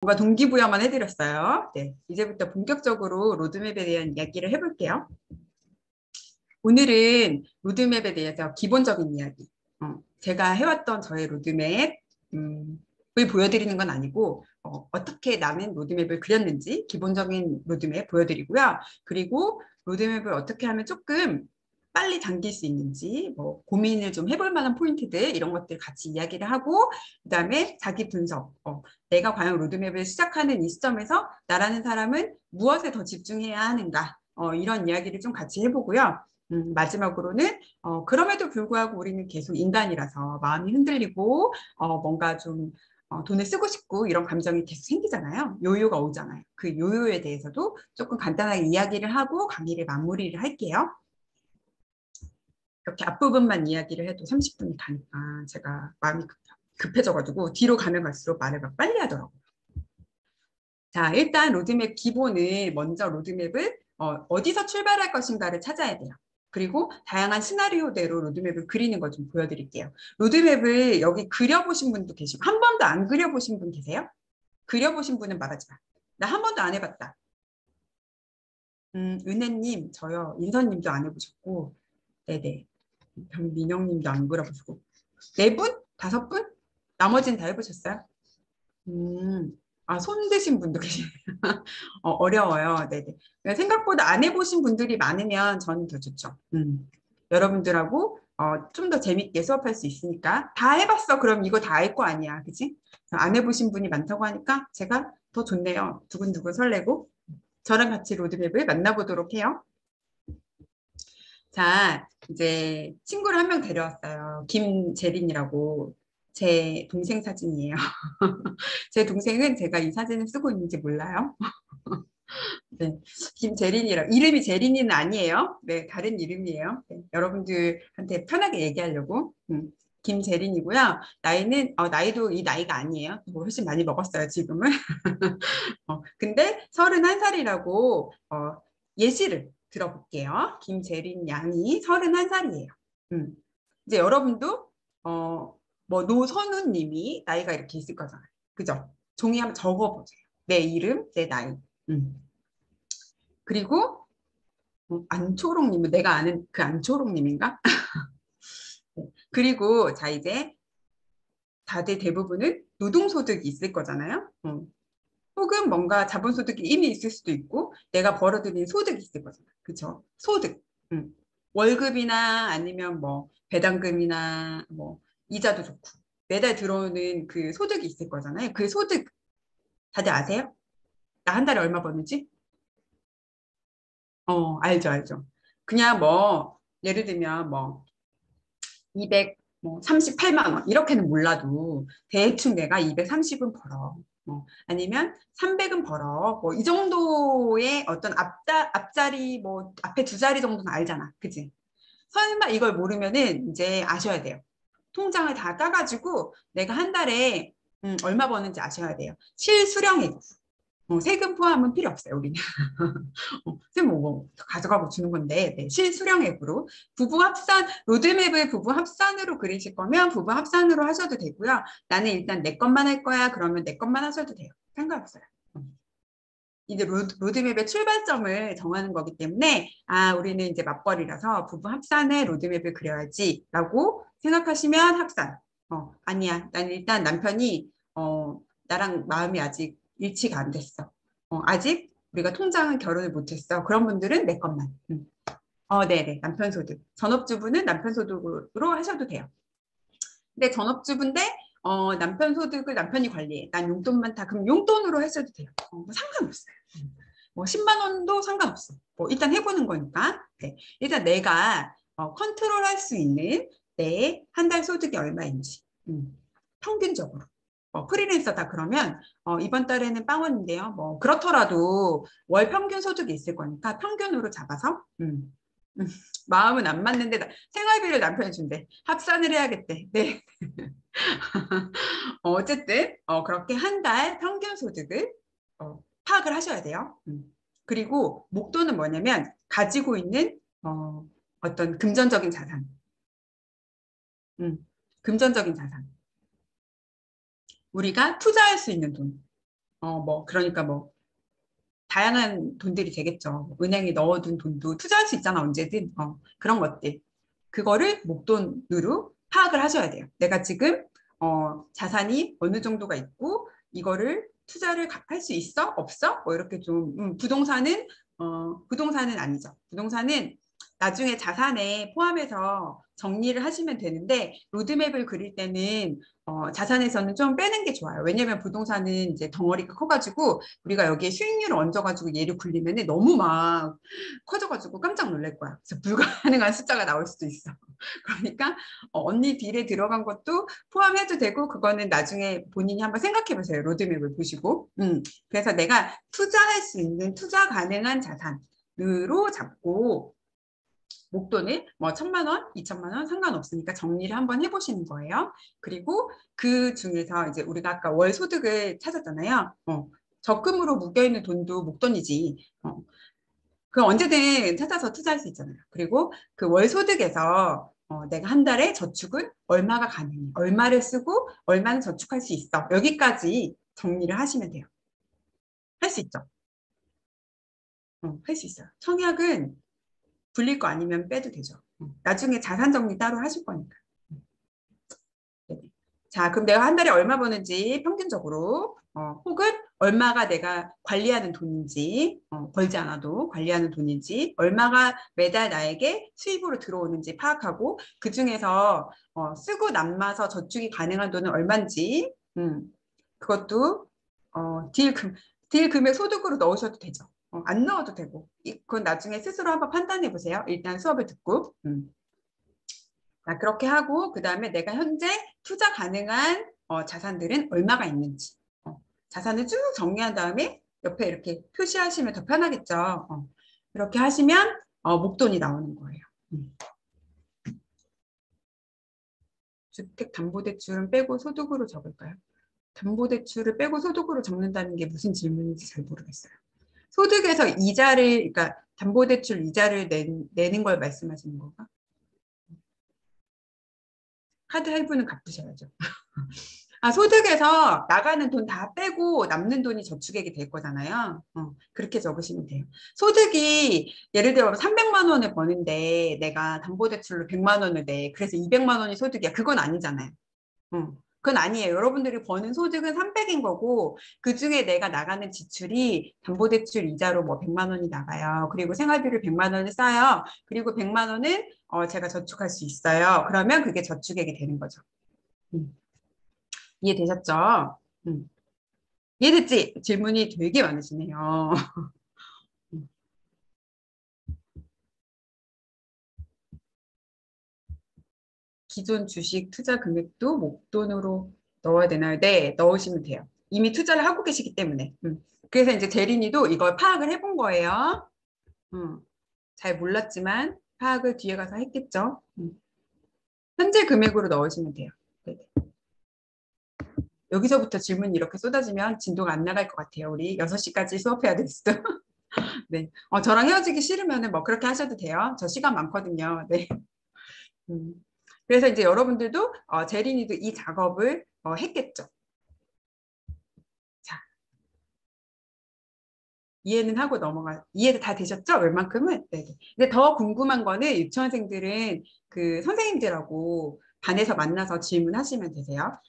뭔가 동기부여만 해드렸어요. 네, 이제부터 본격적으로 로드맵에 대한 이야기를 해볼게요. 오늘은 로드맵에 대해서 기본적인 이야기, 제가 해왔던 저의 로드맵, 을 보여드리는 건 아니고 어떻게 나는 로드맵을 그렸는지 기본적인 로드맵 보여드리고요. 그리고 로드맵을 어떻게 하면 조금 빨리 당길 수 있는지 뭐 고민을 좀 해볼 만한 포인트들 이런 것들 같이 이야기를 하고 그다음에 자기 분석, 내가 과연 로드맵을 시작하는 이 시점에서 나라는 사람은 무엇에 더 집중해야 하는가 이런 이야기를 좀 같이 해보고요. 마지막으로는 그럼에도 불구하고 우리는 계속 인간이라서 마음이 흔들리고 뭔가 좀 돈을 쓰고 싶고 이런 감정이 계속 생기잖아요. 요요가 오잖아요. 그 요요에 대해서도 조금 간단하게 이야기를 하고 강의를 마무리를 할게요. 이렇게 앞부분만 이야기를 해도 30분이 가니까 제가 마음이 급해져가지고 뒤로 가면 갈수록 말을 막 빨리 하더라고요. 자, 일단 로드맵 기본을 먼저 로드맵을 어디서 출발할 것인가를 찾아야 돼요. 그리고 다양한 시나리오대로 로드맵을 그리는 거 좀 보여드릴게요. 로드맵을 여기 그려보신 분도 계시고 한 번도 안 그려보신 분 계세요? 그려보신 분은 말하지 마. 나 한 번도 안 해봤다. 은혜님, 저요. 인선님도 안 해보셨고, 네네. 민영님도 안 그려보시고. 네 분? 다섯 분? 나머지는 다 해보셨어요? 손 드신 분도 계시네요. 어려워요. 네네. 그러니까 생각보다 안 해보신 분들이 많으면 저는 더 좋죠. 여러분들하고 좀 더 재밌게 수업할 수 있으니까 다 해봤어. 그럼 이거 다 알 거 아니야. 그치? 안 해보신 분이 많다고 하니까 제가 더 좋네요. 두근두근 설레고. 저랑 같이 로드맵을 만나보도록 해요. 자, 이제 친구를 한 명 데려왔어요. 김재린이라고. 제 동생 사진이에요. 제 동생은 제가 이 사진을 쓰고 있는지 몰라요. 네, 김재린이라 이름이 재린이는 아니에요. 네, 다른 이름이에요. 네, 여러분들한테 편하게 얘기하려고. 김재린이고요. 나이는 나이도 이 나이가 아니에요. 뭐 훨씬 많이 먹었어요, 지금은. 근데 31살이라고 예시를 들어볼게요. 김재린 양이 31살이에요. 이제 여러분도 뭐 노선우 님이 나이가 이렇게 있을 거잖아요. 그죠? 종이 한번 적어보세요. 내 이름, 내 나이. 음. 그리고 안초롱님은 내가 아는 그 안초롱님인가? 네. 그리고 자 이제 다들 대부분은 노동소득이 있을 거잖아요. 혹은 뭔가 자본소득이 이미 있을 수도 있고 내가 벌어들인 소득이 있을 거잖아요. 그렇죠? 소득. 월급이나 아니면 뭐 배당금이나 뭐 이자도 좋고 매달 들어오는 그 소득이 있을 거잖아요. 그 소득 다들 아세요? 나 한 달에 얼마 버는지? 알죠, 알죠. 그냥 뭐 예를 들면 뭐 200, 뭐 38만 원 이렇게는 몰라도 대충 내가 230은 벌어. 아니면 300은 벌어. 뭐 이 정도의 어떤 앞자리 뭐 앞에 두 자리 정도는 알잖아. 그치? 설마 이걸 모르면은 이제 아셔야 돼요. 통장을 다 까가지고 내가 한 달에 얼마 버는지 아셔야 돼요. 실수령액. 세금 포함은 필요 없어요, 우리는. 세금 뭐 가져가고 주는 건데, 네, 실수령액으로. 부부 합산, 로드맵을 부부 합산으로 그리실 거면 부부 합산으로 하셔도 되고요. 나는 일단 내 것만 할 거야. 그러면 내 것만 하셔도 돼요. 상관없어요. 이제 로드맵의 출발점을 정하는 거기 때문에, 우리는 이제 맞벌이라서 부부 합산의 로드맵을 그려야지라고 생각하시면 합산. 아니야. 난 일단 남편이, 나랑 마음이 아직 일치가 안 됐어. 아직 우리가 통장은 결혼을 못했어. 그런 분들은 내 것만. 네네. 남편 소득. 전업주부는 남편 소득으로 하셔도 돼요. 근데 전업주부인데, 남편 소득을 남편이 관리해. 난 용돈만 다, 그럼 용돈으로 하셔도 돼요. 뭐 상관없어요. 뭐 10만 원도 상관없어. 뭐 일단 해보는 거니까. 네. 일단 내가 컨트롤 할 수 있는 내 한 달 소득이 얼마인지. 평균적으로. 프리랜서다 그러면 이번 달에는 빵원인데요. 뭐 그렇더라도 월 평균 소득이 있을 거니까 평균으로 잡아서 음, 마음은 안 맞는데 생활비를 남편이 준대. 합산을 해야겠대. 네. 어쨌든 그렇게 한 달 평균 소득을 파악을 하셔야 돼요. 그리고 목표는 뭐냐면 가지고 있는 어떤 금전적인 자산, 금전적인 자산. 우리가 투자할 수 있는 돈. 뭐 그러니까 뭐 다양한 돈들이 되겠죠. 은행에 넣어둔 돈도 투자할 수 있잖아, 언제든. 그런 것들. 그거를 목돈으로 파악을 하셔야 돼요. 내가 지금 자산이 어느 정도가 있고 이거를 투자를 할 수 있어? 없어? 뭐 이렇게 좀 부동산은 아니죠. 부동산은 나중에 자산에 포함해서 정리를 하시면 되는데 로드맵을 그릴 때는 자산에서는 좀 빼는 게 좋아요. 왜냐하면 부동산은 이제 덩어리가 커가지고 우리가 여기에 수익률을 얹어가지고 얘를 굴리면 너무 막 커져가지고 깜짝 놀랄 거야. 그래서 불가능한 숫자가 나올 수도 있어. 그러니까 언니 딜에 들어간 것도 포함해도 되고 그거는 나중에 본인이 한번 생각해 보세요. 로드맵을 보시고. 그래서 내가 투자할 수 있는 투자 가능한 자산으로 잡고 목돈을 뭐 1,000만 원, 2,000만 원 상관없으니까 정리를 한번 해보시는 거예요. 그리고 그 중에서 이제 우리가 아까 월 소득을 찾았잖아요. 적금으로 묶여있는 돈도 목돈이지. 그 언제든 찾아서 투자할 수 있잖아요. 그리고 그 월 소득에서 내가 한 달에 저축은 얼마가 가능해. 얼마를 쓰고 얼마는 저축할 수 있어. 여기까지 정리를 하시면 돼요. 할 수 있죠. 할 수 있어요. 청약은 불릴 거 아니면 빼도 되죠. 나중에 자산 정리 따로 하실 거니까. 네네. 자, 그럼 내가 한 달에 얼마 버는지 평균적으로, 혹은 얼마가 내가 관리하는 돈인지, 벌지 않아도 관리하는 돈인지, 얼마가 매달 나에게 수입으로 들어오는지 파악하고, 그 중에서 쓰고 남아서 저축이 가능한 돈은 얼마인지, 그것도 딜 금액 소득으로 넣으셔도 되죠. 안 넣어도 되고, 그건 나중에 스스로 한번 판단해 보세요. 일단 수업을 듣고. 자, 그렇게 하고 그다음에 내가 현재 투자 가능한 자산들은 얼마가 있는지 자산을 쭉 정리한 다음에 옆에 이렇게 표시하시면 더 편하겠죠. 이렇게 하시면 목돈이 나오는 거예요. 주택담보대출은 빼고 소득으로 적을까요? 담보대출을 빼고 소득으로 적는다는 게 무슨 질문인지 잘 모르겠어요. 소득에서 이자를, 그러니까 담보대출 이자를 내는 걸 말씀하시는 건가? 카드 할부는 갚으셔야죠. 아, 소득에서 나가는 돈 다 빼고 남는 돈이 저축액이 될 거잖아요. 그렇게 적으시면 돼요. 소득이 예를 들어 300만 원을 버는데 내가 담보대출로 100만 원을 내. 그래서 200만 원이 소득이야. 그건 아니잖아요. 그건 아니에요. 여러분들이 버는 소득은 300인 거고 그중에 내가 나가는 지출이 담보대출 이자로 뭐 100만 원이 나가요. 그리고 생활비를 100만 원을 쌓아요. 그리고 100만 원은 제가 저축할 수 있어요. 그러면 그게 저축액이 되는 거죠. 음. 이해되셨죠? 음. 이해됐지? 질문이 되게 많으시네요. 기존 주식 투자 금액도 목돈으로 넣어야 되나요? 네, 넣으시면 돼요. 이미 투자를 하고 계시기 때문에. 그래서 이제 제린이도 이걸 파악을 해본 거예요. 음. 잘 몰랐지만 파악을 뒤에 가서 했겠죠. 현재 금액으로 넣으시면 돼요. 네. 여기서부터 질문이 이렇게 쏟아지면 진도가 안 나갈 것 같아요. 우리 6시까지 수업해야 될 수도. 네. 저랑 헤어지기 싫으면 뭐 그렇게 하셔도 돼요. 저 시간 많거든요. 네. 음. 그래서 이제 여러분들도 제린이도 이 작업을 했겠죠. 자, 이해는 하고 이해 다 되셨죠? 웬만큼은? 네. 근데 더 궁금한 거는 유치원생들은 그 선생님들하고 반에서 만나서 질문하시면 되세요.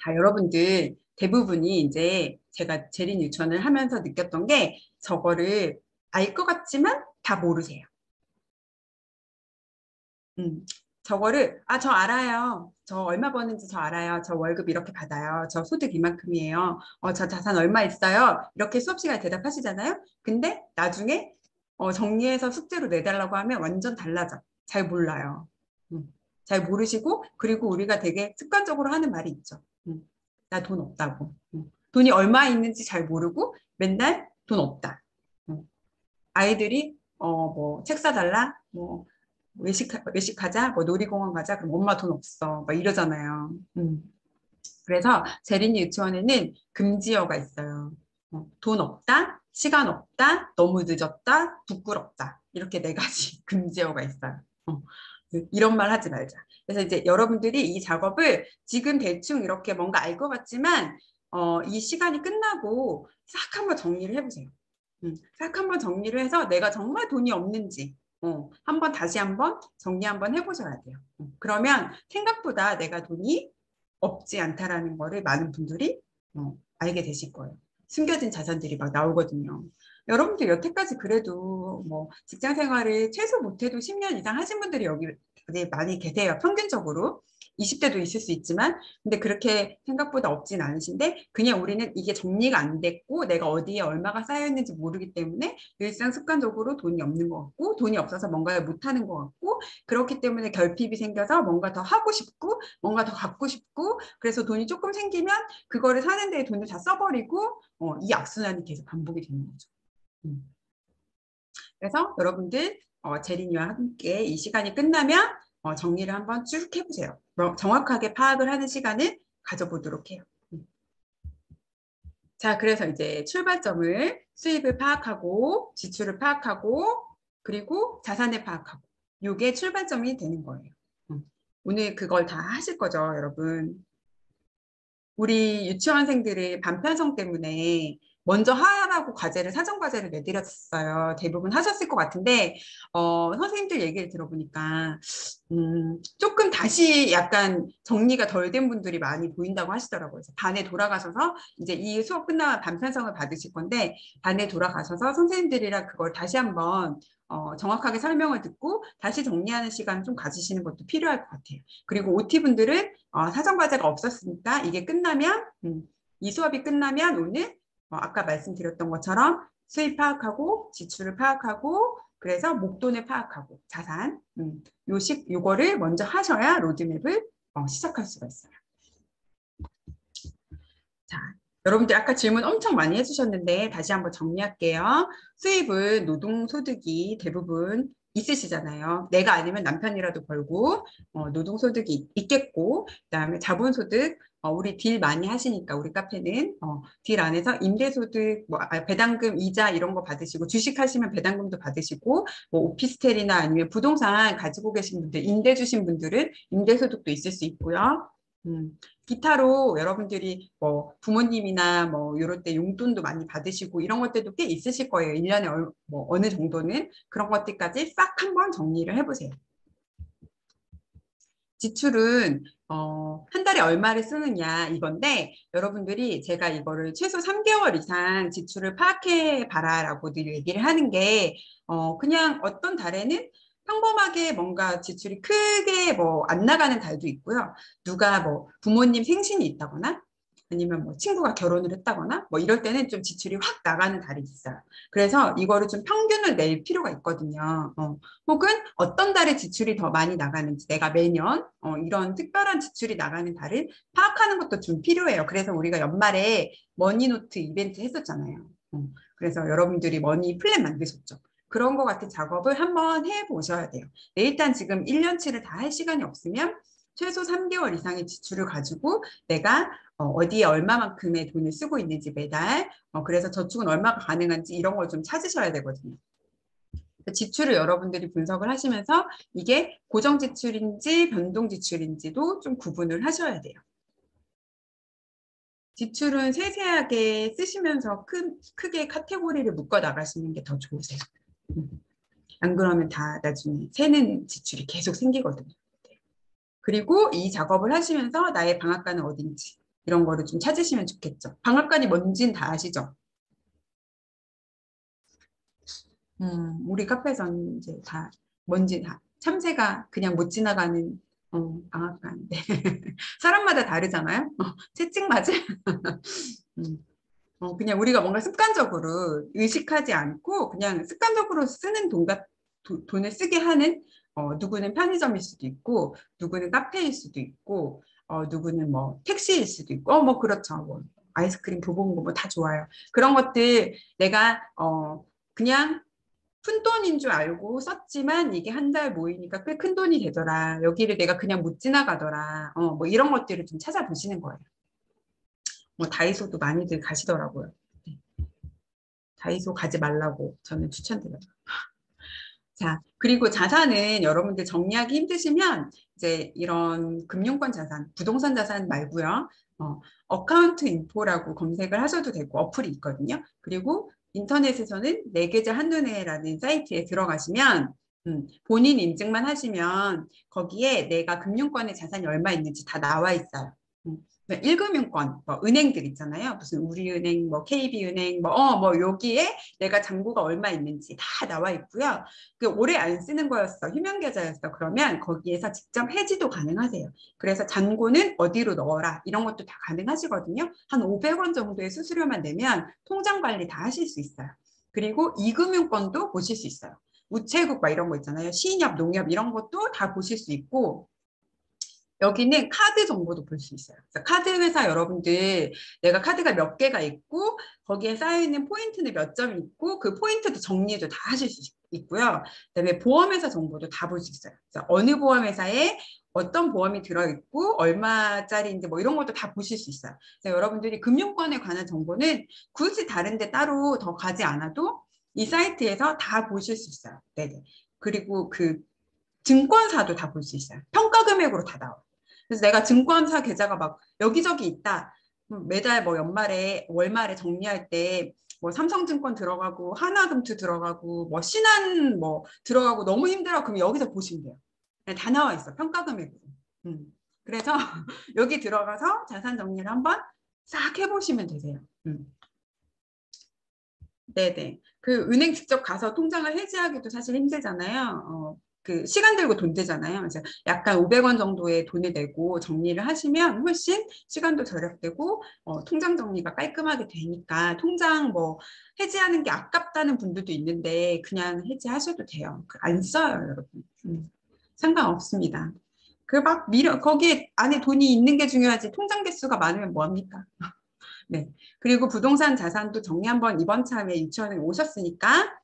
자, 여러분들 대부분이 이제 제가 재린 유치원을 하면서 느꼈던 게 저거를 알 것 같지만 다 모르세요. 저거를, 저 알아요. 저 얼마 버는지 저 알아요. 저 월급 이렇게 받아요. 저 소득 이만큼이에요. 저 자산 얼마 있어요. 이렇게 수업 시간에 대답하시잖아요. 근데 나중에 정리해서 숙제로 내달라고 하면 완전 달라져. 잘 몰라요. 잘 모르시고, 그리고 우리가 되게 습관적으로 하는 말이 있죠. 나 돈 없다고. 돈이 얼마 있는지 잘 모르고 맨날 돈 없다. 아이들이 뭐 책 사달라, 뭐 외식하자, 뭐 놀이공원 가자, 그럼 엄마 돈 없어, 막 이러잖아요. 그래서 재린이 유치원에는 금지어가 있어요. 돈 없다, 시간 없다, 너무 늦었다, 부끄럽다. 이렇게 4가지 금지어가 있어요. 이런 말 하지 말자. 그래서 이제 여러분들이 이 작업을 지금 대충 이렇게 뭔가 알 것 같지만 이 시간이 끝나고 싹 한번 정리를 해보세요. 싹 한번 정리를 해서 내가 정말 돈이 없는지 한번 다시 한번 정리 한번 해보셔야 돼요. 그러면 생각보다 내가 돈이 없지 않다라는 거를 많은 분들이 알게 되실 거예요. 숨겨진 자산들이 막 나오거든요. 여러분들 여태까지 그래도 뭐 직장 생활을 최소 못해도 10년 이상 하신 분들이 여기 되게 많이 계세요. 평균적으로. 20대도 있을 수 있지만, 근데 그렇게 생각보다 없진 않으신데, 그냥 우리는 이게 정리가 안 됐고, 내가 어디에 얼마가 쌓여있는지 모르기 때문에 일상 습관적으로 돈이 없는 것 같고, 돈이 없어서 뭔가를 못하는 것 같고, 그렇기 때문에 결핍이 생겨서 뭔가 더 하고 싶고, 뭔가 더 갖고 싶고, 그래서 돈이 조금 생기면 그거를 사는 데에 돈을 다 써버리고, 이 악순환이 계속 반복이 되는 거죠. 그래서 여러분들 제린이와 함께 이 시간이 끝나면 정리를 한번 쭉 해보세요. 정확하게 파악을 하는 시간을 가져보도록 해요. 자, 그래서 이제 출발점을 수입을 파악하고 지출을 파악하고 그리고 자산을 파악하고 이게 출발점이 되는 거예요. 오늘 그걸 다 하실 거죠, 여러분. 우리 유치원생들의 반편성 때문에 먼저 하라고 사전 과제를 내드렸어요. 대부분 하셨을 것 같은데, 선생님들 얘기를 들어보니까, 조금 다시 약간 정리가 덜 된 분들이 많이 보인다고 하시더라고요. 그래서 반에 돌아가셔서, 이제 이 수업 끝나면 반편성을 받으실 건데, 반에 돌아가셔서 선생님들이랑 그걸 다시 한번 정확하게 설명을 듣고 다시 정리하는 시간 좀 가지시는 것도 필요할 것 같아요. 그리고 OT분들은 사전 과제가 없었으니까 이게 끝나면 이 수업이 끝나면 오늘 아까 말씀드렸던 것처럼 수입 파악하고 지출을 파악하고 그래서 목돈을 파악하고 자산 요거를 먼저 하셔야 로드맵을 시작할 수가 있어요. 자, 여러분들 아까 질문 엄청 많이 해주셨는데 다시 한번 정리할게요. 수입은 노동소득이 대부분 있으시잖아요. 내가 아니면 남편이라도 벌고 노동소득이 있겠고 그다음에 자본소득 우리 딜 많이 하시니까 우리 카페는 딜 안에서 임대소득, 배당금, 이자 이런 거 받으시고 주식하시면 배당금도 받으시고 뭐 오피스텔이나 아니면 부동산 가지고 계신 분들, 임대 주신 분들은 임대소득도 있을 수 있고요. 기타로 여러분들이 뭐 부모님이나 뭐 이럴 때 용돈도 많이 받으시고 이런 것들도 꽤 있으실 거예요. 1년에 뭐 어느 정도는 그런 것들까지 싹 한번 정리를 해보세요. 지출은 한 달에 얼마를 쓰느냐 이건데 여러분들이 제가 이거를 최소 3개월 이상 지출을 파악해 봐라라고 늘 얘기를 하는 게 그냥 어떤 달에는 평범하게 뭔가 지출이 크게 뭐 안 나가는 달도 있고요. 누가 뭐 부모님 생신이 있다거나 아니면 뭐 친구가 결혼을 했다거나 뭐 이럴 때는 좀 지출이 확 나가는 달이 있어요. 그래서 이거를 좀 평균을 낼 필요가 있거든요. 혹은 어떤 달에 지출이 더 많이 나가는지 내가 매년 이런 특별한 지출이 나가는 달을 파악하는 것도 좀 필요해요. 그래서 우리가 연말에 머니노트 이벤트 했었잖아요. 그래서 여러분들이 머니 플랜 만드셨죠. 그런 거 같은 작업을 한번 해보셔야 돼요. 네, 일단 지금 1년치를 다 할 시간이 없으면 최소 3개월 이상의 지출을 가지고 내가 어디에 얼마만큼의 돈을 쓰고 있는지 매달 그래서 저축은 얼마가 가능한지 이런 걸 좀 찾으셔야 되거든요. 지출을 여러분들이 분석을 하시면서 이게 고정 지출인지 변동 지출인지도 좀 구분을 하셔야 돼요. 지출은 세세하게 쓰시면서 크게 카테고리를 묶어 나가시는 게 더 좋으세요. 안 그러면 다 나중에 새는 지출이 계속 생기거든요. 그리고 이 작업을 하시면서 나의 방앗간은 어딘지 이런 거를 좀 찾으시면 좋겠죠. 방앗간이 뭔지는 다 아시죠? 우리 카페에서는 이제 다 뭔지 다 참새가 그냥 못 지나가는 방앗간. 네. 사람마다 다르잖아요. 채찍 맞을. 그냥 우리가 뭔가 습관적으로 의식하지 않고 그냥 습관적으로 쓰는 돈을 쓰게 하는 누구는 편의점일 수도 있고 누구는 카페일 수도 있고 누구는 뭐 택시일 수도 있고 뭐 그렇죠. 뭐 아이스크림 교보문고 뭐 다 좋아요. 그런 것들 내가 그냥 푼돈인 줄 알고 썼지만 이게 한 달 모이니까 꽤 큰 돈이 되더라. 여기를 내가 그냥 못 지나가더라. 뭐 이런 것들을 좀 찾아보시는 거예요. 뭐 다이소도 많이들 가시더라고요. 네. 다이소 가지 말라고 저는 추천드려요. 자, 그리고 자산은 여러분들 정리하기 힘드시면 이제 이런 금융권 자산, 부동산 자산 말고요. 어카운트 인포라고 검색을 하셔도 되고 어플이 있거든요. 그리고 인터넷에서는 내 계좌 한눈에라는 사이트에 들어가시면 본인 인증만 하시면 거기에 내가 금융권의 자산이 얼마 있는지 다 나와 있어요. 1금융권, 뭐 은행들 있잖아요. 무슨 우리은행, 뭐 KB은행, 뭐 여기에 내가 잔고가 얼마 있는지 다 나와 있고요. 그 오래 안 쓰는 거였어, 휴면 계좌였어. 그러면 거기에서 직접 해지도 가능하세요. 그래서 잔고는 어디로 넣어라 이런 것도 다 가능하시거든요. 한 500원 정도의 수수료만 내면 통장 관리 다 하실 수 있어요. 그리고 이금융권도 보실 수 있어요. 우체국 막 이런 거 있잖아요. 신협, 농협 이런 것도 다 보실 수 있고 여기는 카드 정보도 볼 수 있어요. 그래서 카드 회사 여러분들 내가 카드가 몇 개가 있고 거기에 쌓여있는 포인트는 몇 점이 있고 그 포인트도 정리도 다 하실 수 있고요. 그다음에 보험회사 정보도 다 볼 수 있어요. 그래서 어느 보험회사에 어떤 보험이 들어있고 얼마짜리인지 뭐 이런 것도 다 보실 수 있어요. 그래서 여러분들이 금융권에 관한 정보는 굳이 다른데 따로 더 가지 않아도 이 사이트에서 다 보실 수 있어요. 네네. 그리고 그 증권사도 다 볼 수 있어요. 평가 금액으로 다 나와요. 그래서 내가 증권사 계좌가 막 여기저기 있다. 매달 뭐 연말에 월말에 정리할 때 뭐 삼성증권 들어가고 하나금투 들어가고 뭐 신한 뭐 들어가고 너무 힘들어. 그럼 여기서 보시면 돼요. 다 나와 있어. 평가 금액으로. 그래서 여기 들어가서 자산 정리를 한번 싹 해보시면 되세요. 네네. 그 은행 직접 가서 통장을 해지하기도 사실 힘들잖아요. 그 시간 들고 돈 되잖아요. 그래서 약간 500원 정도의 돈을 내고 정리를 하시면 훨씬 시간도 절약되고 통장 정리가 깔끔하게 되니까 통장 뭐 해지하는 게 아깝다는 분들도 있는데 그냥 해지하셔도 돼요. 안 써요, 여러분. 상관없습니다. 그 막 미련 거기에 안에 돈이 있는 게 중요하지 통장 개수가 많으면 뭐합니까? 네. 그리고 부동산 자산도 정리 한번 이번 차에 유치원에 오셨으니까,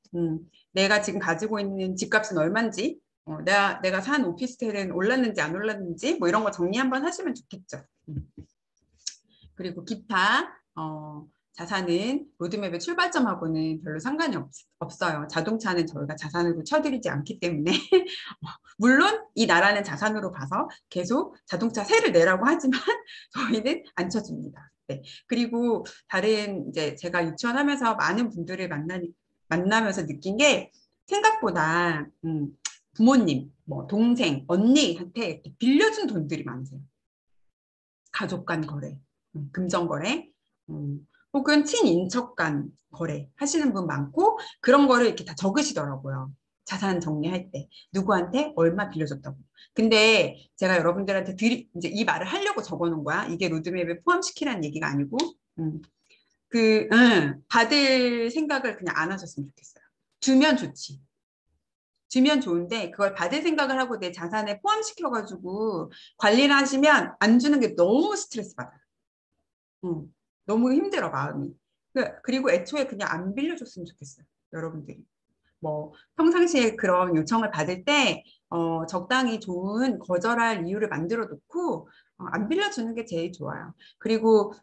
내가 지금 가지고 있는 집값은 얼마인지, 내가 산 오피스텔은 올랐는지 안 올랐는지, 뭐 이런 거 정리 한번 하시면 좋겠죠. 그리고 기타, 자산은 로드맵의 출발점하고는 별로 상관이 없어요. 자동차는 저희가 자산으로 쳐드리지 않기 때문에. 물론 이 나라는 자산으로 봐서 계속 자동차 세를 내라고 하지만 저희는 안 쳐줍니다. 네. 그리고 다른 이제 제가 유치원하면서 많은 분들을 만나면서 느낀 게 생각보다 부모님, 뭐 동생, 언니한테 빌려준 돈들이 많으세요. 가족 간 거래, 금전 거래, 혹은 친인척 간 거래 하시는 분 많고 그런 거를 이렇게 다 적으시더라고요. 자산 정리할 때 누구한테 얼마 빌려줬다고. 근데 제가 여러분들한테 이제 이 말을 하려고 적어놓은 거야. 이게 로드맵에 포함시키라는 얘기가 아니고 받을 생각을 그냥 안 하셨으면 좋겠어요. 주면 좋지. 주면 좋은데 그걸 받을 생각을 하고 내 자산에 포함시켜가지고 관리를 하시면 안 주는 게 너무 스트레스 받아요. 너무 힘들어 마음이. 그리고 애초에 그냥 안 빌려줬으면 좋겠어요. 여러분들이. 뭐 평상시에 그런 요청을 받을 때 적당히 좋은 거절할 이유를 만들어 놓고 안 빌려주는 게 제일 좋아요. 그리고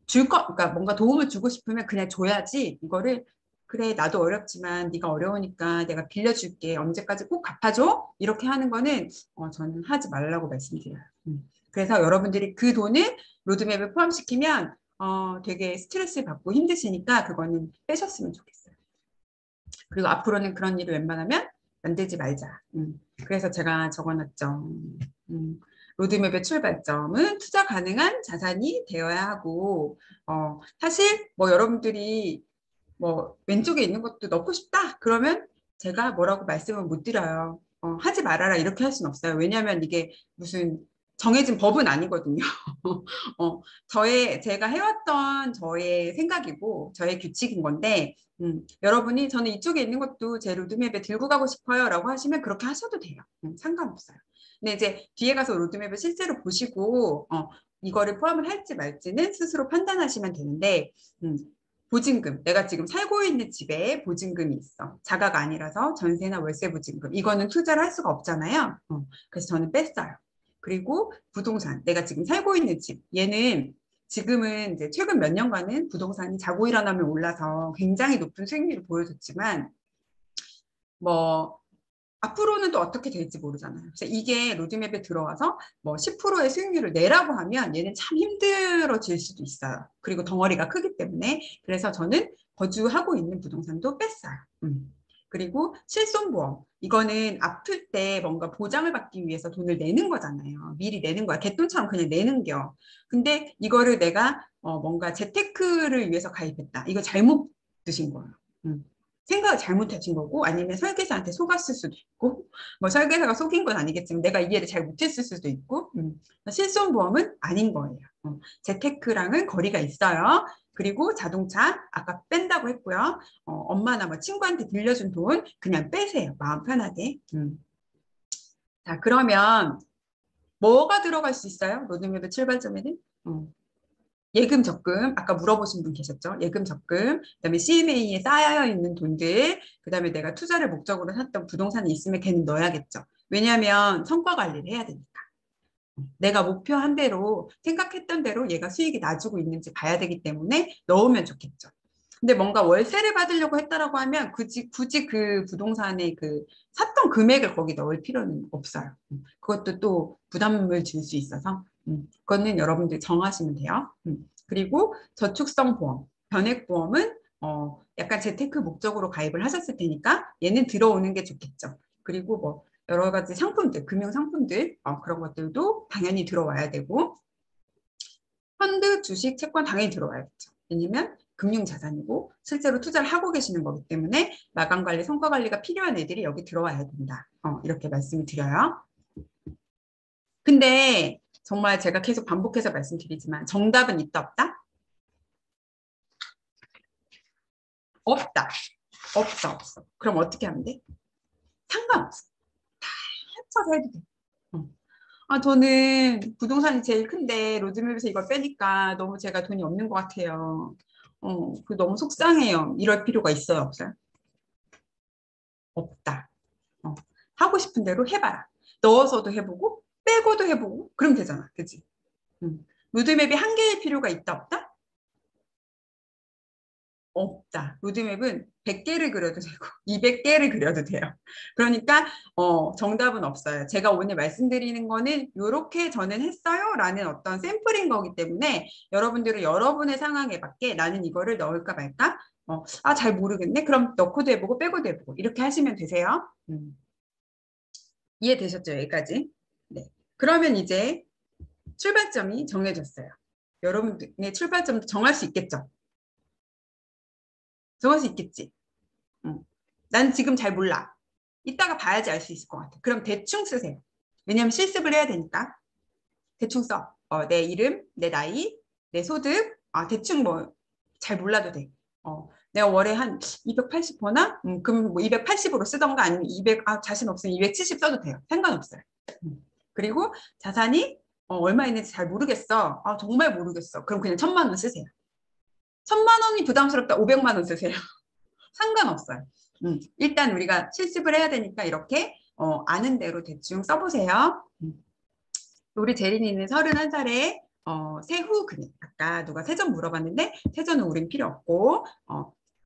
그러니까 뭔가 도움을 주고 싶으면 그냥 줘야지 이거를 그래 나도 어렵지만 네가 어려우니까 내가 빌려줄게 언제까지 꼭 갚아줘 이렇게 하는 거는 저는 하지 말라고 말씀드려요. 그래서 여러분들이 그 돈을 로드맵에 포함시키면 되게 스트레스 받고 힘드시니까 그거는 빼셨으면 좋겠어요. 그리고 앞으로는 그런 일을 웬만하면 만들지 말자. 그래서 제가 적어놨죠. 로드맵의 출발점은 투자 가능한 자산이 되어야 하고, 사실 뭐 여러분들이 뭐 왼쪽에 있는 것도 넣고 싶다? 그러면 제가 뭐라고 말씀을 못 드려요. 하지 말아라 이렇게 할 수는 없어요. 왜냐하면 이게 무슨 정해진 법은 아니거든요. 제가 해왔던 저의 생각이고 저의 규칙인 건데 여러분이 저는 이쪽에 있는 것도 제 로드맵에 들고 가고 싶어요 라고 하시면 그렇게 하셔도 돼요. 상관없어요. 근데 이제 뒤에 가서 로드맵을 실제로 보시고 이거를 포함을 할지 말지는 스스로 판단하시면 되는데 보증금, 내가 지금 살고 있는 집에 보증금이 있어. 자가가 아니라서 전세나 월세 보증금. 이거는 투자를 할 수가 없잖아요. 그래서 저는 뺐어요. 그리고 부동산, 내가 지금 살고 있는 집. 얘는 지금은 이제 최근 몇 년간은 부동산이 자고 일어나면 올라서 굉장히 높은 수익률을 보여줬지만 뭐 앞으로는 또 어떻게 될지 모르잖아요. 그래서 이게 로드맵에 들어와서 뭐 10%의 수익률을 내라고 하면 얘는 참 힘들어질 수도 있어요. 그리고 덩어리가 크기 때문에. 그래서 저는 거주하고 있는 부동산도 뺐어요. 그리고 실손보험. 이거는 아플 때 뭔가 보장을 받기 위해서 돈을 내는 거잖아요. 미리 내는 거야. 갯돈처럼 그냥 내는 겨. 근데 이거를 내가 뭔가 재테크를 위해서 가입했다. 이거 잘못 드신 거예요. 생각을 잘못하신 거고 아니면 설계사한테 속았을 수도 있고 뭐 설계사가 속인 건 아니겠지만 내가 이해를 잘 못했을 수도 있고 실손보험은 아닌 거예요. 재테크랑은 거리가 있어요. 그리고 자동차 아까 뺀다고 했고요. 엄마나 뭐 친구한테 빌려준 돈 그냥 빼세요. 마음 편하게. 자, 그러면 뭐가 들어갈 수 있어요? 로드맵의 출발점에는? 예금 적금 아까 물어보신 분 계셨죠? 예금 적금 그다음에 CMA에 쌓여 있는 돈들 그다음에 내가 투자를 목적으로 샀던 부동산이 있으면 걔는 넣어야겠죠. 왜냐하면 성과 관리를 해야 되니까. 내가 목표한 대로 생각했던 대로 얘가 수익이 나주고 있는지 봐야 되기 때문에 넣으면 좋겠죠. 근데 뭔가 월세를 받으려고 했다라고 하면 굳이 그 부동산의 그 샀던 금액을 거기 넣을 필요는 없어요. 그것도 또 부담을 줄 수 있어서 그거는 여러분들 정하시면 돼요. 그리고 저축성 보험, 변액보험은 약간 재테크 목적으로 가입을 하셨을 테니까 얘는 들어오는 게 좋겠죠. 그리고 뭐 여러 가지 상품들, 금융 상품들 그런 것들도 당연히 들어와야 되고 펀드, 주식, 채권 당연히 들어와야겠죠. 왜냐면 금융자산이고 실제로 투자를 하고 계시는 거기 때문에 마감관리, 성과관리가 필요한 애들이 여기 들어와야 된다. 이렇게 말씀을 드려요. 근데 정말 제가 계속 반복해서 말씀드리지만 정답은 있다 없다? 없다. 없어. 그럼 어떻게 하면 돼? 상관없어. 다 합쳐서 해도 돼. 저는 부동산이 제일 큰데 로드맵에서 이걸 빼니까 너무 제가 돈이 없는 것 같아요. 그 너무 속상해요. 이럴 필요가 있어요, 없어요? 없다. 어, 하고 싶은 대로 해봐라. 넣어서도 해보고 빼고도 해보고 그럼 되잖아, 그치? 로드맵이 한 개일 필요가 있다 없다? 없다. 로드맵은 100개를 그려도 되고 200개를 그려도 돼요. 그러니까 정답은 없어요. 제가 오늘 말씀드리는 거는 이렇게 저는 했어요 라는 어떤 샘플인 거기 때문에 여러분들은 여러분의 상황에 맞게 나는 이거를 넣을까 말까? 잘 모르겠네. 그럼 넣고도 해보고 빼고도 해보고 이렇게 하시면 되세요. 이해되셨죠? 여기까지. 네. 그러면 이제 출발점이 정해졌어요. 여러분의 출발점도 정할 수 있겠죠? 정할 수 있겠지? 응. 난 지금 잘 몰라. 이따가 봐야지 알 수 있을 것 같아. 그럼 대충 쓰세요. 왜냐면 실습을 해야 되니까. 대충 써. 내 이름, 내 나이, 내 소득. 대충 뭐 잘 몰라도 돼. 내가 월에 한 280 버나? 그럼 뭐 280으로 쓰던가 아니면 200, 자신 없으면 270 써도 돼요. 상관없어요. 그리고 자산이 얼마 있는지 잘 모르겠어. 정말 모르겠어. 그럼 그냥 1,000만 원 쓰세요. 1,000만 원이 부담스럽다. 500만 원 쓰세요. 상관없어요. 일단 우리가 실습을 해야 되니까 이렇게 아는 대로 대충 써보세요. 우리 제린이는 31살에 세후 금액 아까 누가 세전 물어봤는데 세전은 우린 필요 없고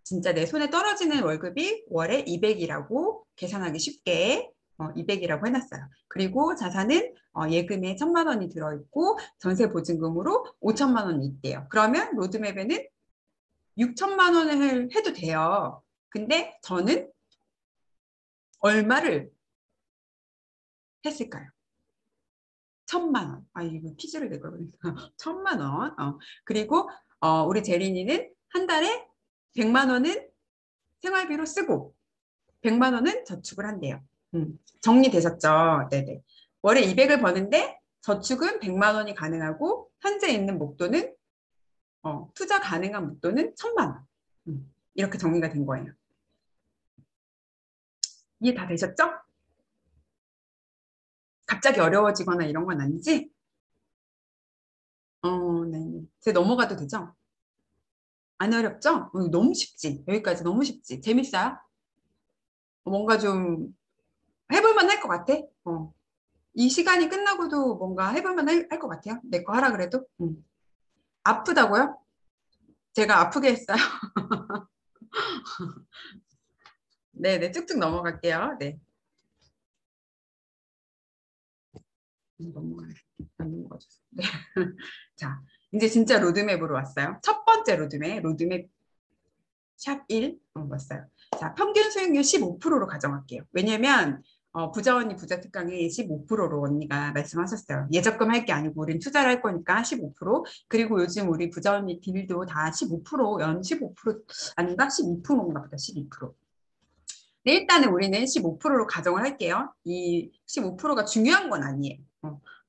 진짜 내 손에 떨어지는 월급이 월에 200이라고 계산하기 쉽게 200이라고 해놨어요. 그리고 자산은 예금에 1,000만 원이 들어있고 전세 보증금으로 5천만 원이 있대요. 그러면 로드맵에는 6천만 원을 해도 돼요. 근데 저는 얼마를 했을까요? 1,000만 원. 이거 퀴즈를 낼 걸 그랬나? 1,000만 원. 그리고 우리 제린이는 한 달에 100만 원은 생활비로 쓰고 100만 원은 저축을 한대요. 정리되셨죠? 네네. 월에 200을 버는데 저축은 100만 원이 가능하고 현재 있는 목돈은 투자 가능한 목돈은 1,000만 원. 이렇게 정리가 된 거예요. 이해 다 되셨죠? 갑자기 어려워지거나 이런 건 아니지? 네. 제 넘어가도 되죠? 안 어렵죠? 너무 쉽지? 여기까지 너무 쉽지? 재밌어요? 뭔가 좀 해볼만 할 것 같아? 이 시간이 끝나고도 뭔가 해볼만 할 것 같아요? 내 거 하라 그래도? 아프다고요? 제가 아프게 했어요. 네네, 쭉쭉 넘어갈게요. 네. 너무 안 넘어가졌어. 네. 자, 이제 진짜 로드맵으로 왔어요. 첫 번째 로드맵 샵 1, 왔어요. 자, 평균 수익률 15%로 가정할게요. 왜냐면 부자언니 부자특강에 15%로 언니가 말씀하셨어요. 예적금 할 게 아니고 우린 투자를 할 거니까 15%. 그리고 요즘 우리 부자언니 딜도 다 15%, 연 15% 아닌가? 12%인가 보다. 12%. 네, 일단은 우리는 15%로 가정을 할게요. 이 15%가 중요한 건 아니에요.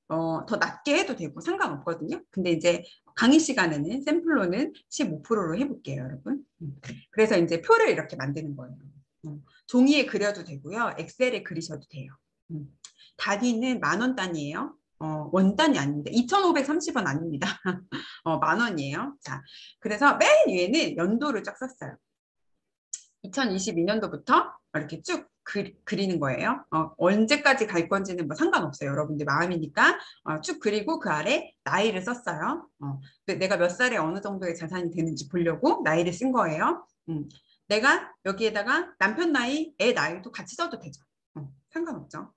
더 낮게 해도 되고 상관없거든요. 근데 이제 강의 시간에는 샘플로는 15%로 해볼게요, 여러분. 그래서 이제 표를 이렇게 만드는 거예요. 종이에 그려도 되고요. 엑셀에 그리셔도 돼요. 단위는 10,000원 단위예요. 원 단위 아닌데 2,530원 아닙니다. 10,000원이에요. 자, 그래서 맨 위에는 연도를 쫙 썼어요. 2022년도부터 이렇게 쭉 그리는 거예요. 언제까지 갈 건지는 뭐 상관없어요. 여러분들 마음이니까 쭉 그리고 그 아래 나이를 썼어요. 내가 몇 살에 어느 정도의 자산이 되는지 보려고 나이를 쓴 거예요. 내가 여기에다가 남편 나이, 애 나이도 같이 써도 되죠. 상관없죠.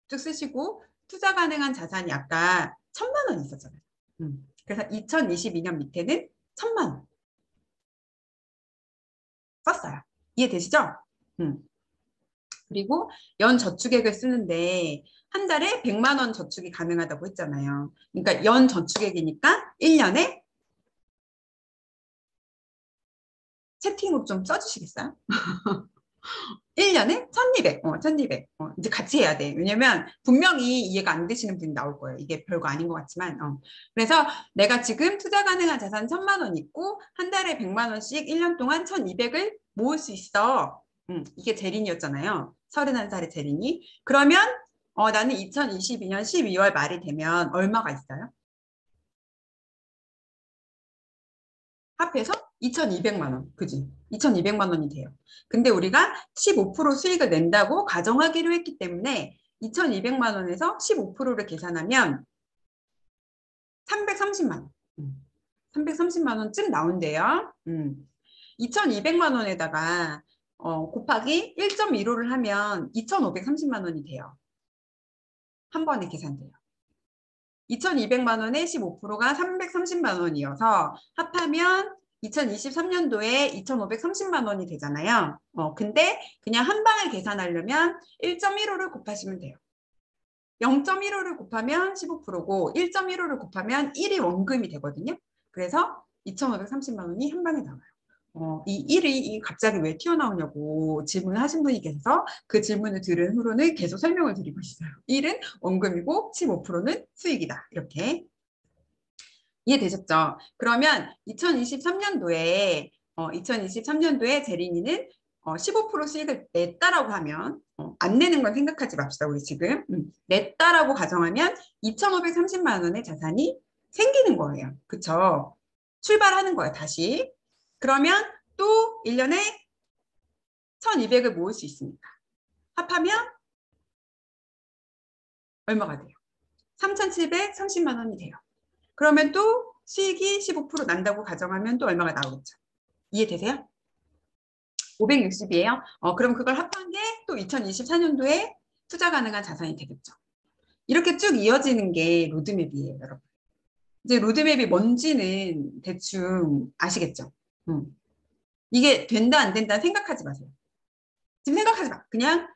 쭉 쓰시고 투자 가능한 자산이 아까 1,000만 원 있었잖아요. 그래서 2022년 밑에는 1,000만 원 썼어요. 이해되시죠? 그리고 연 저축액을 쓰는데 한 달에 100만 원 저축이 가능하다고 했잖아요. 그러니까 연 저축액이니까 1년에 채팅으로 좀 써주시겠어요? 1년에 1,200, 1,200. 이제 같이 해야 돼. 왜냐면 분명히 이해가 안 되시는 분이 나올 거예요. 이게 별거 아닌 것 같지만. 그래서 내가 지금 투자 가능한 자산 1,000만 원 있고 한 달에 100만 원씩 1년 동안 1,200을 모을 수 있어. 이게 재린이었잖아요. 31살의 재린이. 그러면 나는 2022년 12월 말이 되면 얼마가 있어요? 합해서 2,200만 원. 그지? 2,200만 원이 돼요. 근데 우리가 15% 수익을 낸다고 가정하기로 했기 때문에 2,200만 원에서 15%를 계산하면 330만 원. 330만 원쯤 나온대요. 2,200만 원에다가 곱하기 1.15를 하면 2,530만 원이 돼요. 한 번에 계산돼요. 2,200만 원에 15%가 330만 원이어서 합하면 2023년도에 2,530만 원이 되잖아요. 근데 그냥 한 방에 계산하려면 1.15를 곱하시면 돼요. 0.15를 곱하면 15%고 1.15를 곱하면 1이 원금이 되거든요. 그래서 2,530만 원이 한 방에 나와요. 이 1이 갑자기 왜 튀어나오냐고 질문하신 분이 계셔서 그 질문을 들은 후로는 계속 설명을 드리고 있어요. 1은 원금이고 15%는 수익이다. 이렇게. 이해되셨죠? 그러면 2023년도에 제린이는 15% 수익을 냈다라고 하면 안 내는 건 생각하지 맙시다. 우리 지금 냈다라고 가정하면 2,530만 원의 자산이 생기는 거예요. 그쵸? 출발하는 거예요. 다시. 그러면 또 1년에 1,200을 모을 수 있습니다. 합하면 얼마가 돼요? 3,730만 원이 돼요. 그러면 또 수익이 15% 난다고 가정하면 또 얼마가 나오겠죠? 이해되세요? 560이에요. 그럼 그걸 합한 게 또 2024년도에 투자 가능한 자산이 되겠죠. 이렇게 쭉 이어지는 게 로드맵이에요, 여러분. 이제 로드맵이 뭔지는 대충 아시겠죠? 이게 된다, 안 된다 생각하지 마세요. 지금 생각하지 마. 그냥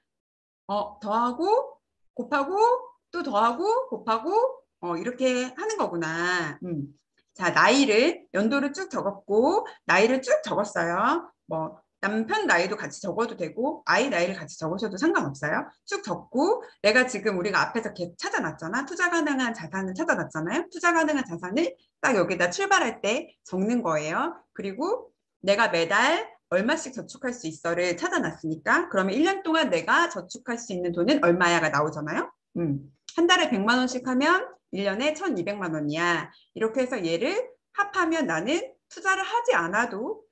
더하고 곱하고 또 더하고 곱하고 이렇게 하는 거구나. 자, 연도를 쭉 적었고 나이를 쭉 적었어요. 뭐 남편 나이도 같이 적어도 되고 아이 나이를 같이 적으셔도 상관없어요. 쭉 적고 내가 지금 우리가 앞에서 이렇게 찾아놨잖아. 투자 가능한 자산을 찾아놨잖아요. 투자 가능한 자산을 딱 여기다 출발할 때 적는 거예요. 그리고 내가 매달 얼마씩 저축할 수 있어를 찾아놨으니까 그러면 1년 동안 내가 저축할 수 있는 돈은 얼마야가 나오잖아요. 한 달에 100만 원씩 하면 1년에 1,200만 원이야. 이렇게 해서 얘를 합하면 나는 투자를 하지 않아도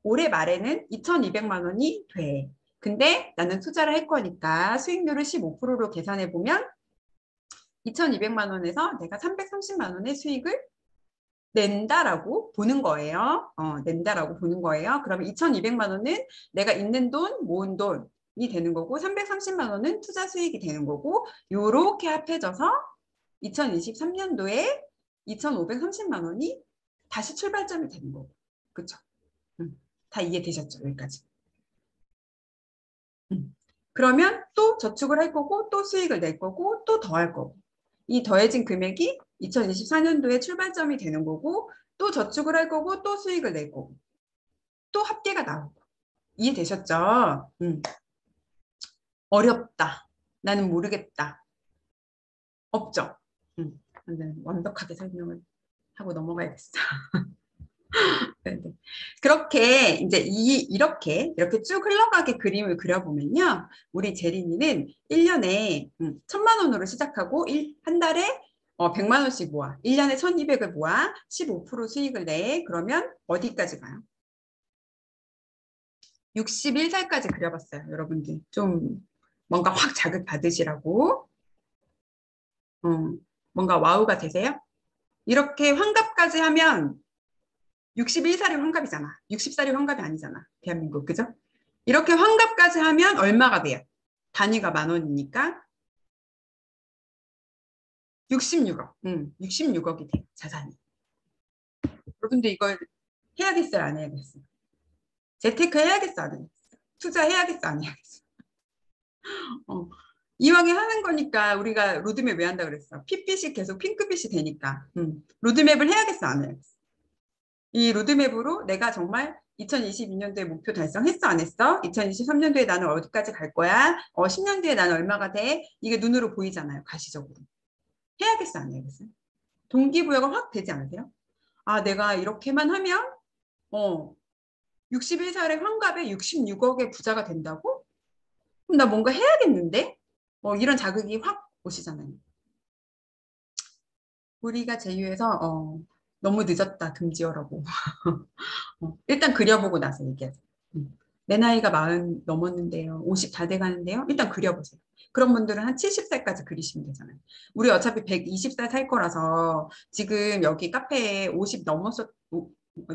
올해 말에는 2,200만 원이 돼. 근데 나는 투자를 할 거니까 수익률을 15%로 계산해 보면 2,200만 원에서 내가 330만 원의 수익을 낸다라고 보는 거예요. 낸다라고 보는 거예요. 그러면 2,200만 원은 내가 있는 돈, 모은 돈이 되는 거고 330만 원은 투자 수익이 되는 거고 요렇게 합해져서 2023년도에 2,530만 원이 다시 출발점이 되는 거고. 그쵸? 다 이해되셨죠? 여기까지. 그러면 또 저축을 할 거고, 또 수익을 낼 거고, 또 더 할 거고. 이 더해진 금액이 2024년도에 출발점이 되는 거고, 또 저축을 할 거고, 또 수익을 낼 거고, 또 합계가 나오고. 이해되셨죠? 어렵다. 나는 모르겠다. 없죠? 완벽하게 설명을 하고 넘어가야겠어. 네, 네. 그렇게 이제 이렇게 쭉 흘러가게 그림을 그려보면요. 우리 제린이는 1년에 1,000만 원으로 시작하고 한 달에 100만 원씩 모아. 1년에 1,200을 모아 15% 수익을 내. 그러면 어디까지 가요? 61살까지 그려봤어요. 여러분들 좀 뭔가 확 자극 받으시라고. 뭔가 와우가 되세요? 이렇게 환갑까지 하면 61살이 환갑이잖아. 60살이 환갑이 아니잖아. 대한민국, 그죠? 이렇게 환갑까지 하면 얼마가 돼요? 단위가 10,000원이니까 66억. 66억이 돼요. 자산이. 여러분들 이걸 해야겠어요? 안 해야겠어요? 재테크 해야겠어? 안 해야겠어? 투자해야겠어? 안 해야겠어? 어. 이왕에 하는 거니까 우리가 로드맵 왜 한다 그랬어? 핏빛이 계속 핑크빛이 되니까. 로드맵을 해야겠어? 안 해야겠어? 이 로드맵으로 내가 정말 2022년도에 목표 달성했어, 안 했어? 2023년도에 나는 어디까지 갈 거야? 10년 뒤에 나는 얼마가 돼? 이게 눈으로 보이잖아요, 가시적으로. 해야겠어, 안 해야겠어? 동기부여가 확 되지 않으세요? 아, 내가 이렇게만 하면, 61살의 환갑에 66억의 부자가 된다고? 그럼 나 뭔가 해야겠는데? 이런 자극이 확 오시잖아요. 우리가 제휴해서, 너무 늦었다, 금지어라고. 일단 그려보고 나서 얘기하세요. 내 나이가 40 넘었는데요. 50 다 돼가는데요. 일단 그려보세요. 그런 분들은 한 70살까지 그리시면 되잖아요. 우리 어차피 120살 살 거라서 지금 여기 카페에 50 넘었어,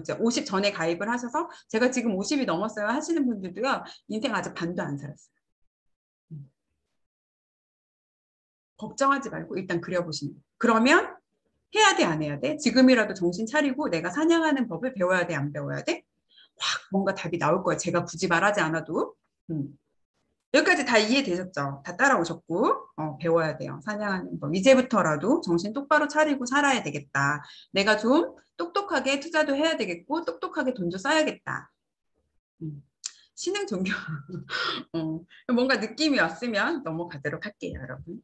이제 50 전에 가입을 하셔서 제가 지금 50이 넘었어요 하시는 분들도요. 인생 아직 반도 안 살았어요. 걱정하지 말고 일단 그려보시는 거예요. 그러면 해야 돼, 안 해야 돼? 지금이라도 정신 차리고 내가 사냥하는 법을 배워야 돼, 안 배워야 돼? 확 뭔가 답이 나올 거예요. 제가 굳이 말하지 않아도. 음. 여기까지 다 이해되셨죠? 다 따라오셨고, 배워야 돼요. 사냥하는 법. 이제부터라도 정신 똑바로 차리고 살아야 되겠다. 내가 좀 똑똑하게 투자도 해야 되겠고, 똑똑하게 돈도 써야겠다. 음. 신흥 종교. 뭔가 느낌이 왔으면 넘어가도록 할게요, 여러분.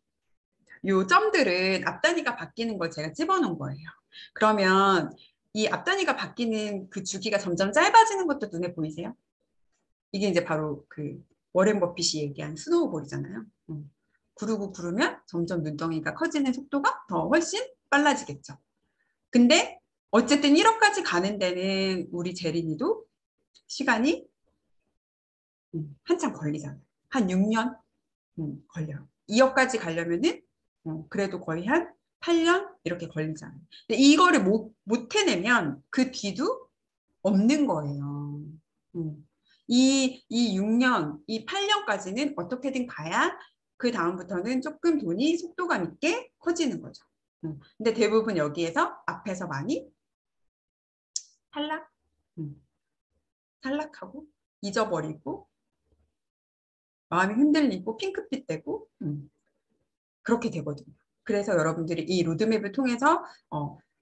요 점들은 앞단위가 바뀌는 걸 제가 집어넣은 거예요. 그러면 이 앞단위가 바뀌는 그 주기가 점점 짧아지는 것도 눈에 보이세요? 이게 이제 바로 그 워렌 버핏이 얘기한 스노우볼이잖아요. 구르고 구르면 점점 눈덩이가 커지는 속도가 더 훨씬 빨라지겠죠. 근데 어쨌든 1억까지 가는 데는 우리 제린이도 시간이 한참 걸리잖아요. 한 6년 걸려요. 2억까지 가려면은 그래도 거의 한 8년 이렇게 걸리잖아요. 근데 이거를 못 해내면 그 뒤도 없는 거예요. 이 6년, 이 8년까지는 어떻게든 가야 그 다음부터는 조금 돈이 속도감 있게 커지는 거죠. 근데 대부분 여기에서 앞에서 많이 탈락, 음, 탈락하고 잊어버리고 마음이 흔들리고 핑크빛 되고 그렇게 되거든요. 그래서 여러분들이 이 로드맵을 통해서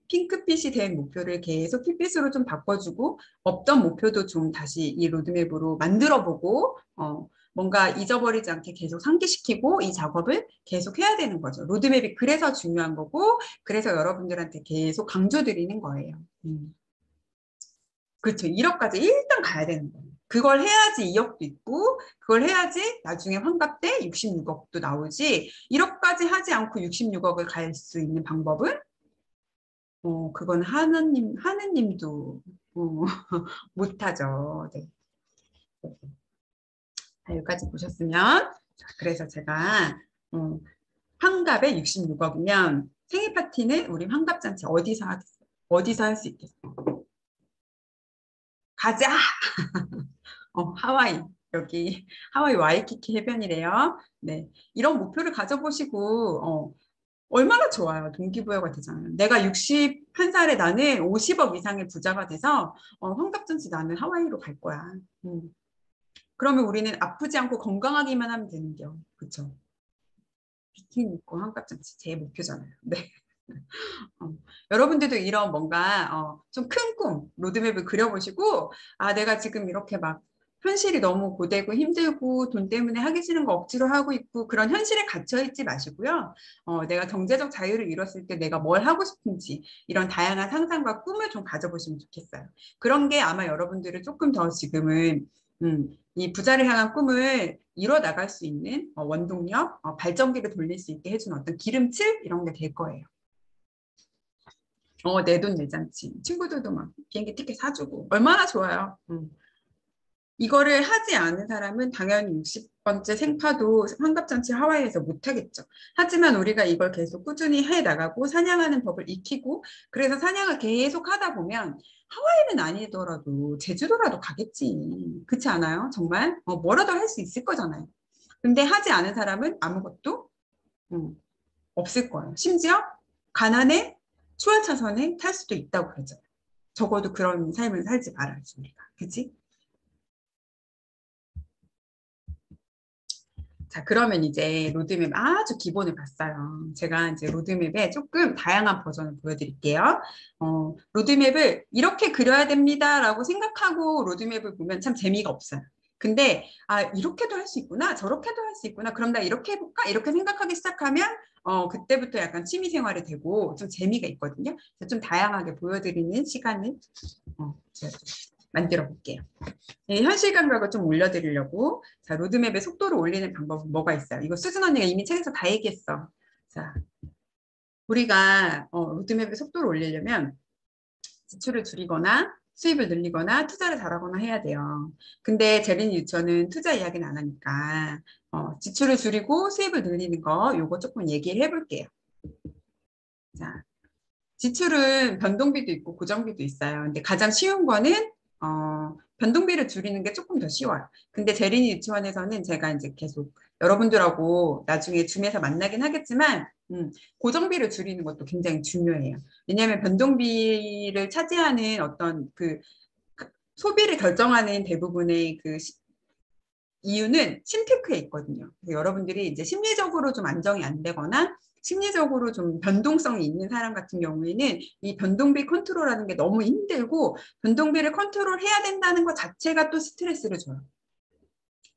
핑크빛이 된 목표를 계속 핏빛으로 좀 바꿔주고 없던 목표도 좀 다시 이 로드맵으로 만들어보고 뭔가 잊어버리지 않게 계속 상기시키고 이 작업을 계속 해야 되는 거죠. 로드맵이 그래서 중요한 거고 그래서 여러분들한테 계속 강조드리는 거예요. 그렇죠. 1억까지 일단 가야 되는 거예요. 그걸 해야지 2억도 있고 그걸 해야지 나중에 환갑 때 66억도 나오지 1억까지 하지 않고 66억을 갈 수 있는 방법은 그건 하느님도 못하죠. 네. 자, 여기까지 보셨으면 자, 그래서 제가 환갑에 66억이면 생일 파티는 우리 환갑잔치 어디서 하겠어요? 어디서 할 수 있겠어요? 가자! 하와이. 여기 하와이 와이키키 해변이래요. 네. 이런 목표를 가져보시고 얼마나 좋아요. 동기부여가 되잖아요. 내가 61살에 나는 50억 이상의 부자가 돼서 환갑잔치 나는 하와이로 갈 거야. 음. 그러면 우리는 아프지 않고 건강하기만 하면 되는겨. 그쵸? 비키니 입고 환갑잔치 제 목표잖아요. 네. 어, 여러분들도 이런 뭔가 좀 큰 꿈, 로드맵을 그려보시고 아 내가 지금 이렇게 막 현실이 너무 고되고 힘들고 돈 때문에 하기 싫은 거 억지로 하고 있고 그런 현실에 갇혀 있지 마시고요. 내가 경제적 자유를 이뤘을 때 내가 뭘 하고 싶은지 이런 다양한 상상과 꿈을 좀 가져보시면 좋겠어요. 그런 게 아마 여러분들을 조금 더 지금은 이 부자를 향한 꿈을 이뤄 나갈 수 있는 원동력, 발전기를 돌릴 수 있게 해주는 어떤 기름칠 이런 게 될 거예요. 내 돈 내장치. 친구들도 막 비행기 티켓 사주고. 얼마나 좋아요. 이거를 하지 않은 사람은 당연히 60번째 생파도 환갑잔치 하와이에서 못하겠죠. 하지만 우리가 이걸 계속 꾸준히 해 나가고 사냥하는 법을 익히고 그래서 사냥을 계속 하다 보면 하와이는 아니더라도 제주도라도 가겠지. 그렇지 않아요? 정말? 뭐라도 할 수 있을 거잖아요. 근데 하지 않은 사람은 아무것도 음, 없을 거예요. 심지어 가난에 추월차선에 탈 수도 있다고 그러죠. 적어도 그런 삶을 살지 말아야지 우리가. 그치? 자, 그러면 이제 로드맵 아주 기본을 봤어요. 제가 이제 로드맵에 조금 다양한 버전을 보여드릴게요. 로드맵을 이렇게 그려야 됩니다라고 생각하고 로드맵을 보면 참 재미가 없어요. 근데 아 이렇게도 할 수 있구나 저렇게도 할 수 있구나 그럼 나 이렇게 해볼까 이렇게 생각하기 시작하면 그때부터 약간 취미 생활이 되고 좀 재미가 있거든요. 그래서 좀 다양하게 보여드리는 시간을 제가 좀 만들어 볼게요. 네, 현실 감각을 좀 올려드리려고 자 로드맵의 속도를 올리는 방법은 뭐가 있어요? 이거 수진 언니가 이미 책에서 다 얘기했어. 자 우리가 로드맵의 속도를 올리려면 지출을 줄이거나 수입을 늘리거나 투자를 잘하거나 해야 돼요. 근데 제린 유치원은 투자 이야기는 안 하니까 지출을 줄이고 수입을 늘리는 거 요거 조금 얘기를 해볼게요. 자 지출은 변동비도 있고 고정비도 있어요. 근데 가장 쉬운 거는 변동비를 줄이는 게 조금 더 쉬워요. 근데 재린이 유치원에서는 제가 이제 계속 여러분들하고 나중에 줌에서 만나긴 하겠지만 고정비를 줄이는 것도 굉장히 중요해요. 왜냐하면 변동비를 차지하는 어떤 그 소비를 결정하는 대부분의 그 이유는 심테크에 있거든요. 여러분들이 이제 심리적으로 좀 안정이 안 되거나 심리적으로 좀 변동성이 있는 사람 같은 경우에는 이 변동비 컨트롤하는 게 너무 힘들고 변동비를 컨트롤해야 된다는 것 자체가 또 스트레스를 줘요.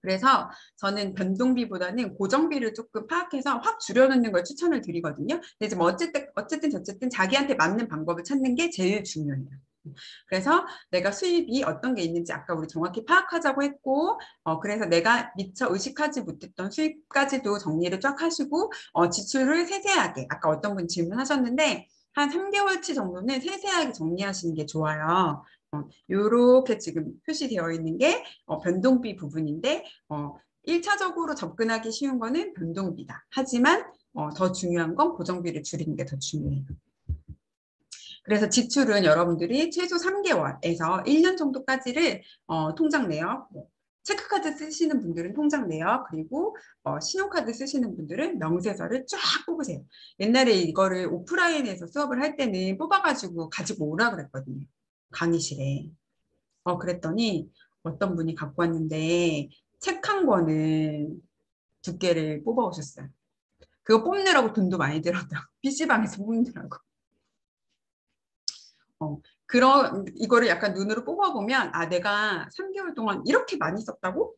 그래서 저는 변동비보다는 고정비를 조금 파악해서 확 줄여놓는 걸 추천을 드리거든요. 근데 지금 어쨌든 저쨌든 자기한테 맞는 방법을 찾는 게 제일 중요해요. 그래서 내가 수입이 어떤 게 있는지 아까 우리 정확히 파악하자고 했고 그래서 내가 미처 의식하지 못했던 수입까지도 정리를 쫙 하시고 지출을 세세하게 아까 어떤 분 질문하셨는데 한 3개월치 정도는 세세하게 정리하시는 게 좋아요. 요렇게 지금 표시되어 있는 게 변동비 부분인데 1차적으로 접근하기 쉬운 거는 변동비다. 하지만 더 중요한 건 고정비를 줄이는 게 더 중요해요. 그래서 지출은 여러분들이 최소 3개월에서 1년 정도까지를 통장 내역, 뭐, 체크카드 쓰시는 분들은 통장 내역, 그리고 신용카드 쓰시는 분들은 명세서를 쫙 뽑으세요. 옛날에 이거를 오프라인에서 수업을 할 때는 뽑아가지고 가지고 오라 그랬거든요. 강의실에. 그랬더니 어떤 분이 갖고 왔는데 책 한 권을 두 개를 뽑아 오셨어요. 그거 뽑느라고 돈도 많이 들었다고. PC방에서 뽑느라고. 이거를 약간 눈으로 뽑아보면, 아, 내가 3개월 동안 이렇게 많이 썼다고?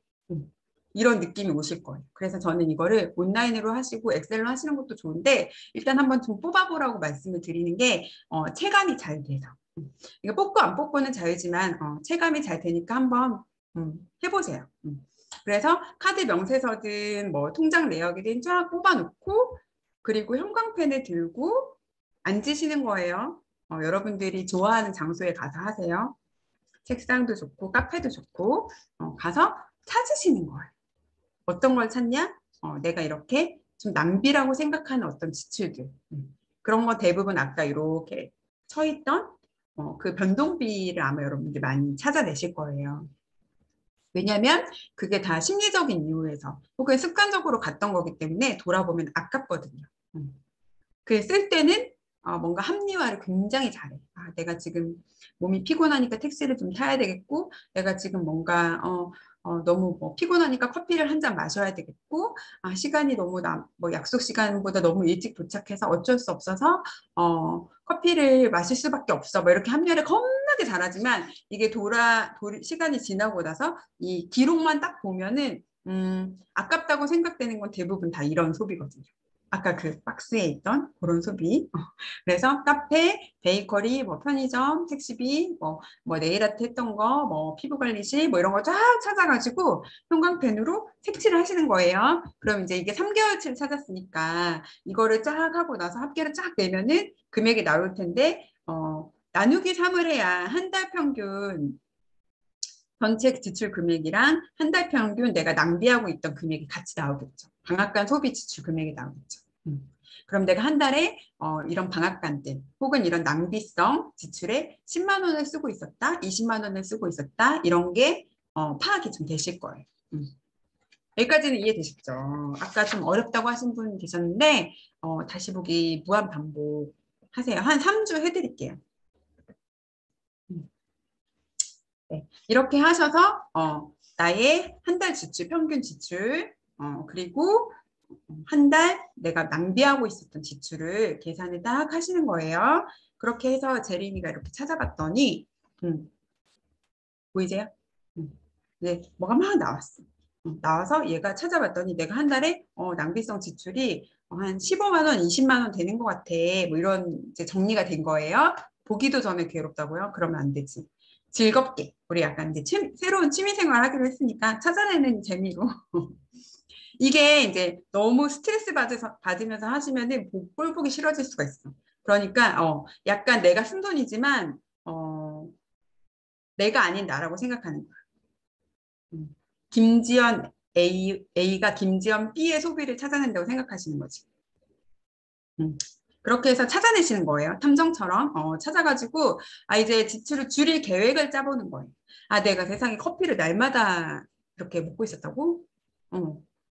이런 느낌이 오실 거예요. 그래서 저는 이거를 온라인으로 하시고 엑셀로 하시는 것도 좋은데, 일단 한번 좀 뽑아보라고 말씀을 드리는 게, 체감이 잘 돼서. 이거 뽑고 안 뽑고는 자유지만, 체감이 잘 되니까 한번 해보세요. 그래서 카드 명세서든 뭐 통장 내역이든 쫙 뽑아놓고, 그리고 형광펜을 들고 앉으시는 거예요. 여러분들이 좋아하는 장소에 가서 하세요. 책상도 좋고 카페도 좋고 가서 찾으시는 거예요. 어떤 걸 찾냐? 내가 이렇게 좀 낭비라고 생각하는 어떤 지출들. 그런 거 대부분 아까 이렇게 쳐있던 그 변동비를 아마 여러분들 많이 찾아내실 거예요. 왜냐하면 그게 다 심리적인 이유에서 혹은 습관적으로 갔던 거기 때문에 돌아보면 아깝거든요. 그 쓸 때는 뭔가 합리화를 굉장히 잘해. 아, 내가 지금 몸이 피곤하니까 택시를 좀 타야 되겠고, 내가 지금 뭔가 너무 뭐 피곤하니까 커피를 한 잔 마셔야 되겠고, 아, 시간이 너무 뭐 약속 시간보다 너무 일찍 도착해서 어쩔 수 없어서 커피를 마실 수밖에 없어. 뭐 이렇게 합리화를 겁나게 잘하지만 이게 시간이 지나고 나서 이 기록만 딱 보면은 아깝다고 생각되는 건 대부분 다 이런 소비거든요. 아까 그 박스에 있던 그런 소비. 그래서 카페, 베이커리, 뭐 편의점, 택시비, 뭐 네일 아트 했던 거, 뭐 피부 관리실, 뭐 이런 거 쫙 찾아가지고 형광펜으로 색칠을 하시는 거예요. 그럼 이제 이게 3개월치를 찾았으니까 이거를 쫙 하고 나서 합계를 쫙 내면은 금액이 나올 텐데, 나누기 3을 해야 한 달 평균 전체 지출 금액이랑 한 달 평균 내가 낭비하고 있던 금액이 같이 나오겠죠. 방앗간 소비 지출 금액이 나오겠죠. 그럼 내가 한 달에 이런 방앗간들 혹은 이런 낭비성 지출에 10만 원을 쓰고 있었다, 20만 원을 쓰고 있었다 이런 게 파악이 좀 되실 거예요. 여기까지는 이해되셨죠? 아까 좀 어렵다고 하신 분 계셨는데 다시 보기 무한 반복 하세요. 한 3주 해드릴게요. 네. 이렇게 하셔서 나의 한 달 지출, 평균 지출, 그리고 한 달 내가 낭비하고 있었던 지출을 계산을 딱 하시는 거예요. 그렇게 해서 제린이가 이렇게 찾아봤더니 보이세요? 네, 뭐가 막 나왔어. 나와서 얘가 찾아봤더니 내가 한 달에 낭비성 지출이 한 15만 원, 20만 원 되는 것 같아. 뭐 이런 이제 정리가 된 거예요. 보기도 전에 괴롭다고요? 그러면 안 되지. 즐겁게 우리 약간 이제 새로운 취미 생활 하기로 했으니까 찾아내는 재미로 이게 이제 너무 스트레스 받으면서 하시면은 꼴 보기 싫어질 수가 있어. 그러니까 약간 내가 쓴 돈이지만 내가 아닌 나라고 생각하는 거야. 김지연 A가 김지연 B의 소비를 찾아낸다고 생각하시는 거지. 그렇게 해서 찾아내시는 거예요. 탐정처럼 찾아가지고 이제 지출을 줄일 계획을 짜보는 거예요. 아, 내가 세상에 커피를 날마다 이렇게 먹고 있었다고?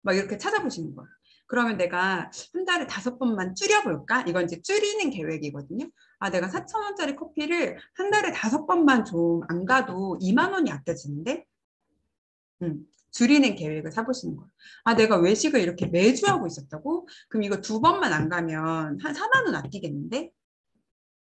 막 이렇게 찾아보시는 거예요. 그러면 내가 한 달에 5번만 줄여볼까? 이건 이제 줄이는 계획이거든요. 아, 내가 4천 원짜리 커피를 한 달에 5번만 좀 안 가도 2만 원이 아껴지는데? 줄이는 계획을 사보시는 거예요. 아, 내가 외식을 이렇게 매주 하고 있었다고? 그럼 이거 2번만 안 가면 한 4만 원 아끼겠는데?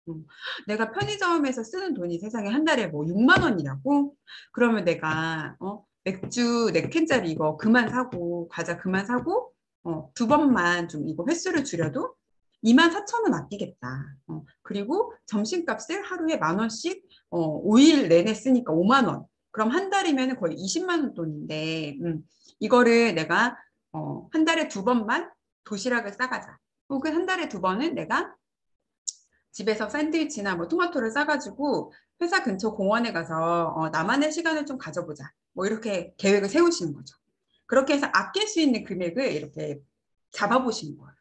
음, 내가 편의점에서 쓰는 돈이 세상에 한 달에 뭐 6만 원이라고? 그러면 내가 맥주 4캔짜리 이거 그만 사고 과자 그만 사고 2번만 좀 이거 횟수를 줄여도 2만 4천 원 아끼겠다. 그리고 점심값을 하루에 1만 원씩 5일 내내 쓰니까 5만 원. 그럼 한 달이면 거의 20만 원 돈인데 이거를 내가 한 달에 2번만 도시락을 싸가자. 혹은 한 달에 2번은 내가 집에서 샌드위치나 뭐 토마토를 싸가지고 회사 근처 공원에 가서 나만의 시간을 좀 가져보자. 뭐 이렇게 계획을 세우시는 거죠. 그렇게 해서 아낄 수 있는 금액을 이렇게 잡아보시는 거예요.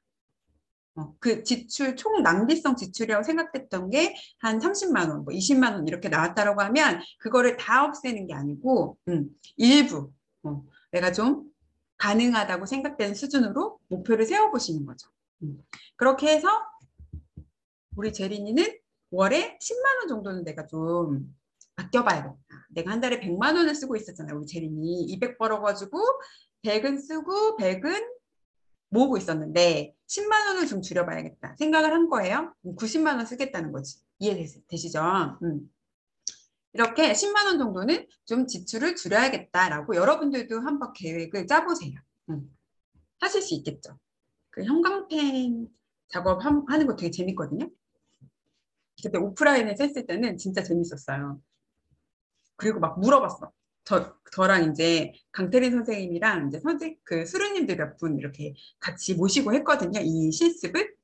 그 지출, 총 낭비성 지출이라고 생각됐던 게 한 30만 원, 뭐 20만 원 이렇게 나왔다라고 하면 그거를 다 없애는 게 아니고 일부 내가 좀 가능하다고 생각되는 수준으로 목표를 세워보시는 거죠. 그렇게 해서 우리 제린이는 월에 10만 원 정도는 내가 좀 아껴봐야겠다. 내가 한 달에 100만 원을 쓰고 있었잖아요. 우리 제린이 200 벌어가지고 100은 쓰고 100은 모으고 있었는데 10만 원을 좀 줄여봐야겠다 생각을 한 거예요. 90만 원 쓰겠다는 거지. 이해되시죠? 이렇게 10만 원 정도는 좀 지출을 줄여야겠다라고 여러분들도 한번 계획을 짜보세요. 하실 수 있겠죠? 그 형광펜 작업하는 거 되게 재밌거든요. 그때 오프라인에서 했을 때는 진짜 재밌었어요. 그리고 막 물어봤어. 저랑 이제 강태린 선생님이랑 이제 그 수료님들 몇 분 이렇게 같이 모시고 했거든요. 이 실습을.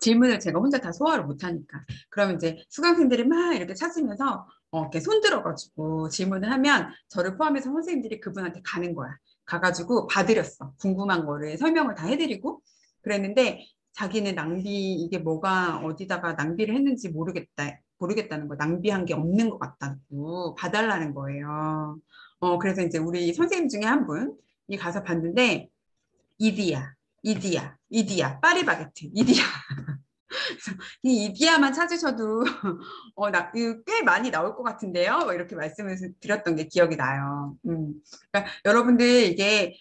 질문을 제가 혼자 다 소화를 못하니까. 그러면 이제 수강생들이 막 이렇게 찾으면서 이렇게 손들어가지고 질문을 하면 저를 포함해서 선생님들이 그분한테 가는 거야. 가가지고 봐드렸어. 궁금한 거를 설명을 다 해드리고 그랬는데 자기는 이게 뭐가 어디다가 낭비를 했는지 모르겠다는 거. 낭비한 게 없는 것 같다고 봐달라는 거예요. 그래서 이제 우리 선생님 중에 한 분이 가서 봤는데 이디야. 이디야, 파리바게트, 이디야. 그래서 이 이디야만 찾으셔도 꽤 많이 나올 것 같은데요. 뭐 이렇게 말씀을 드렸던 게 기억이 나요. 그러니까 여러분들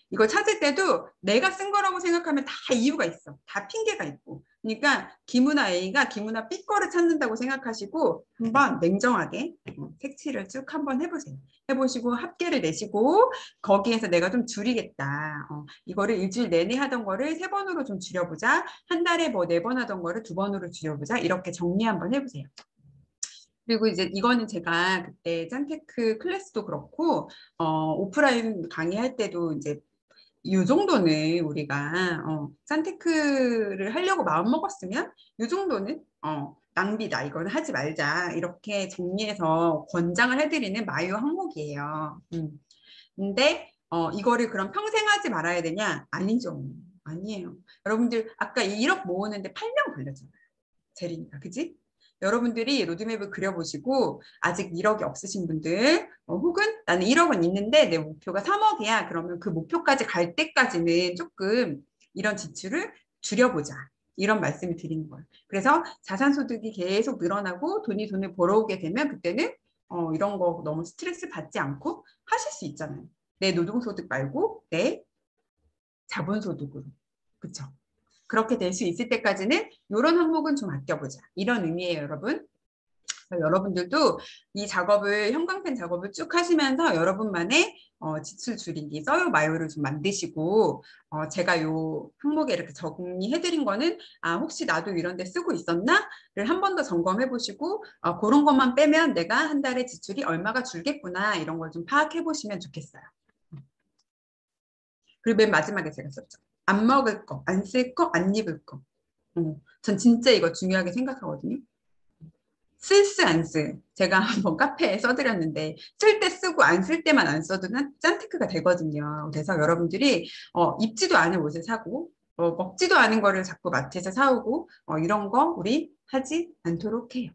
이거 찾을 때도 내가 쓴 거라고 생각하면 다 이유가 있어. 다 핑계가 있고. 그러니까 김우나 A가 김우나 B 거를 찾는다고 생각하시고 한번 냉정하게 색칠을 쭉 한번 해보세요. 해보시고 합계를 내시고 거기에서 내가 좀 줄이겠다. 이거를 일주일 내내 하던 거를 3번으로 좀 줄여보자. 한 달에 뭐 4번 하던 거를 2번으로 줄여보자. 이렇게 정리 한번 해보세요. 그리고 이제 이거는 제가 그때 짠테크 클래스도 그렇고 오프라인 강의할 때도 이제 이 정도는 우리가 짠테크를 하려고 마음 먹었으면 이 정도는 낭비다. 이거는 하지 말자. 이렇게 정리해서 권장을 해드리는 마이오 항목이에요. 근데 이거를 그럼 평생 하지 말아야 되냐? 아니죠. 아니에요. 여러분들 아까 1억 모으는데 8년 걸렸잖아요. 제리니까 그지? 여러분들이 로드맵을 그려보시고 아직 1억이 없으신 분들 혹은 나는 1억은 있는데 내 목표가 3억이야. 그러면 그 목표까지 갈 때까지는 조금 이런 지출을 줄여보자. 이런 말씀을 드리는 거예요. 그래서 자산소득이 계속 늘어나고 돈을 벌어오게 되면 그때는 이런 거 너무 스트레스 받지 않고 하실 수 있잖아요. 내 노동소득 말고 내 자본소득으로. 그쵸? 그렇게 될 수 있을 때까지는 이런 항목은 좀 아껴보자. 이런 의미예요, 여러분. 여러분들도 이 작업을 형광펜 작업을 쭉 하시면서 여러분만의 지출 줄이기 써요 마요를 좀 만드시고 제가 요 항목에 이렇게 정리해드린 거는 혹시 나도 이런 데 쓰고 있었나? 를 한 번 더 점검해 보시고 그런 것만 빼면 내가 한 달에 지출이 얼마가 줄겠구나 이런 걸 좀 파악해 보시면 좋겠어요. 그리고 맨 마지막에 제가 썼죠. 안 먹을 거, 안 쓸 거, 안 입을 거. 전 진짜 이거 중요하게 생각하거든요. 쓸 안 쓸. 제가 한번 카페에 써드렸는데 쓸 때 쓰고 안 쓸 때만 안 써도 짠테크가 되거든요. 그래서 여러분들이 입지도 않은 옷을 사고 먹지도 않은 거를 자꾸 마트에서 사오고 이런 거 우리 하지 않도록 해요.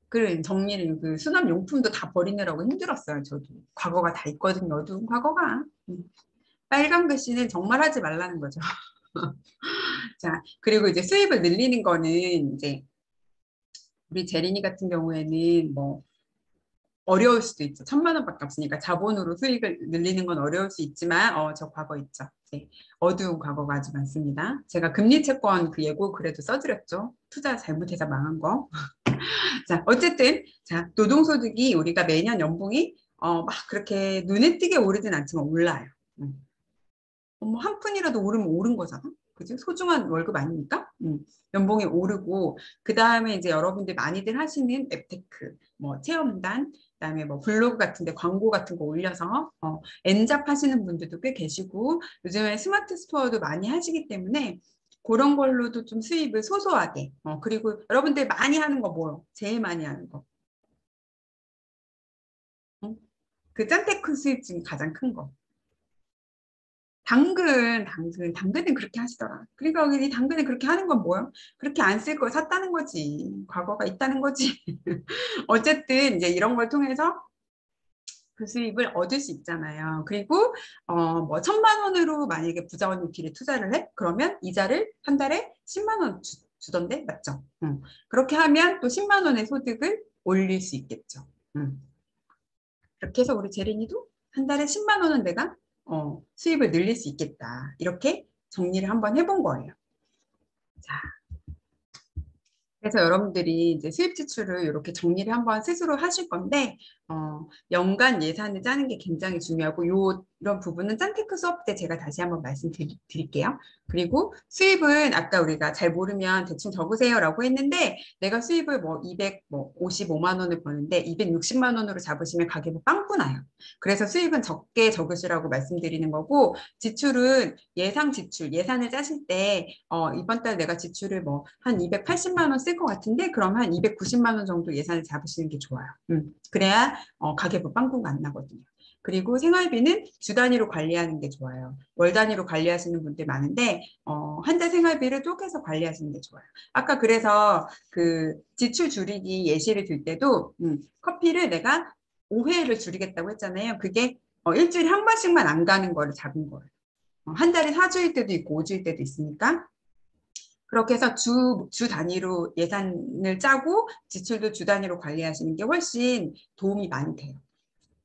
그 정리를 그 수납용품도 다 버리느라고 힘들었어요. 저도 과거가 다 있거든요. 어두운 과거가. 빨간 글씨는 정말 하지 말라는 거죠. 자, 그리고 이제 수입을 늘리는 거는 이제 우리 제린이 같은 경우에는 뭐 어려울 수도 있죠. 1,000만 원밖에 없으니까 자본으로 수익을 늘리는 건 어려울 수 있지만 저 과거 있죠. 네, 어두운 과거가 아주 많습니다. 제가 금리 채권 그 예고 그래도 써드렸죠. 투자 잘못해서 망한 거. 자, 어쨌든 자 노동소득이 우리가 매년 연봉이 막 그렇게 눈에 띄게 오르진 않지만 올라요. 한 푼이라도 오르면 오른 거잖아. 그지? 소중한 월급 아닙니까? 연봉이 오르고 그 다음에 이제 여러분들 많이들 하시는 앱테크, 뭐 체험단, 그다음에 뭐 블로그 같은데 광고 같은 거 올려서 엔잡 하시는 분들도 꽤 계시고 요즘에 스마트 스토어도 많이 하시기 때문에 그런 걸로도 좀 수입을 소소하게 그리고 여러분들 많이 하는 거 뭐요? 제일 많이 하는 거. 그 짠테크 수입 중에 가장 큰 거. 당근은 그렇게 하시더라. 그러니까 이 당근에 그렇게 하는 건 뭐예요? 그렇게 안 쓸 걸 샀다는 거지. 과거가 있다는 거지. 어쨌든 이제 이런 걸 통해서 그 수입을 얻을 수 있잖아요. 그리고 뭐 1,000만 원으로 만약에 부자원 길에 투자를 해? 그러면 이자를 한 달에 10만 원 주던데 맞죠? 그렇게 하면 또 10만 원의 소득을 올릴 수 있겠죠. 그렇게 해서 우리 제린이도 한 달에 10만 원은 내가 수입을 늘릴 수 있겠다. 이렇게 정리를 한번 해본 거예요. 자, 그래서 여러분들이 이제 수입 지출을 이렇게 정리를 한번 스스로 하실 건데, 연간 예산을 짜는 게 굉장히 중요하고, 이런 부분은 짠테크 수업 때 제가 다시 한번 말씀드릴게요. 그리고 수입은 아까 우리가 잘 모르면 대충 적으세요라고 했는데, 내가 수입을 뭐 255만 원을 버는데 260만 원으로 잡으시면 가계부 빵꾸 나요. 그래서 수입은 적게 적으시라고 말씀드리는 거고, 지출은 예상 지출, 예산을 짜실 때, 이번 달 내가 지출을 뭐 한 280만 원 쓸 것 같은데, 그럼 한 290만 원 정도 예산을 잡으시는 게 좋아요. 그래야 가계부 빵꾸가 안 나거든요. 그리고 생활비는 주 단위로 관리하는 게 좋아요. 월 단위로 관리하시는 분들 많은데 한 달 생활비를 쪼개서 관리하시는 게 좋아요. 아까 그래서 그 지출 줄이기 예시를 들 때도 커피를 내가 5회를 줄이겠다고 했잖아요. 그게 일주일에 한 번씩만 안 가는 거를 잡은 거예요. 한 달에 4주일 때도 있고 5주일 때도 있으니까. 그렇게 해서 주 단위로 예산을 짜고 지출도 주 단위로 관리하시는 게 훨씬 도움이 많이 돼요.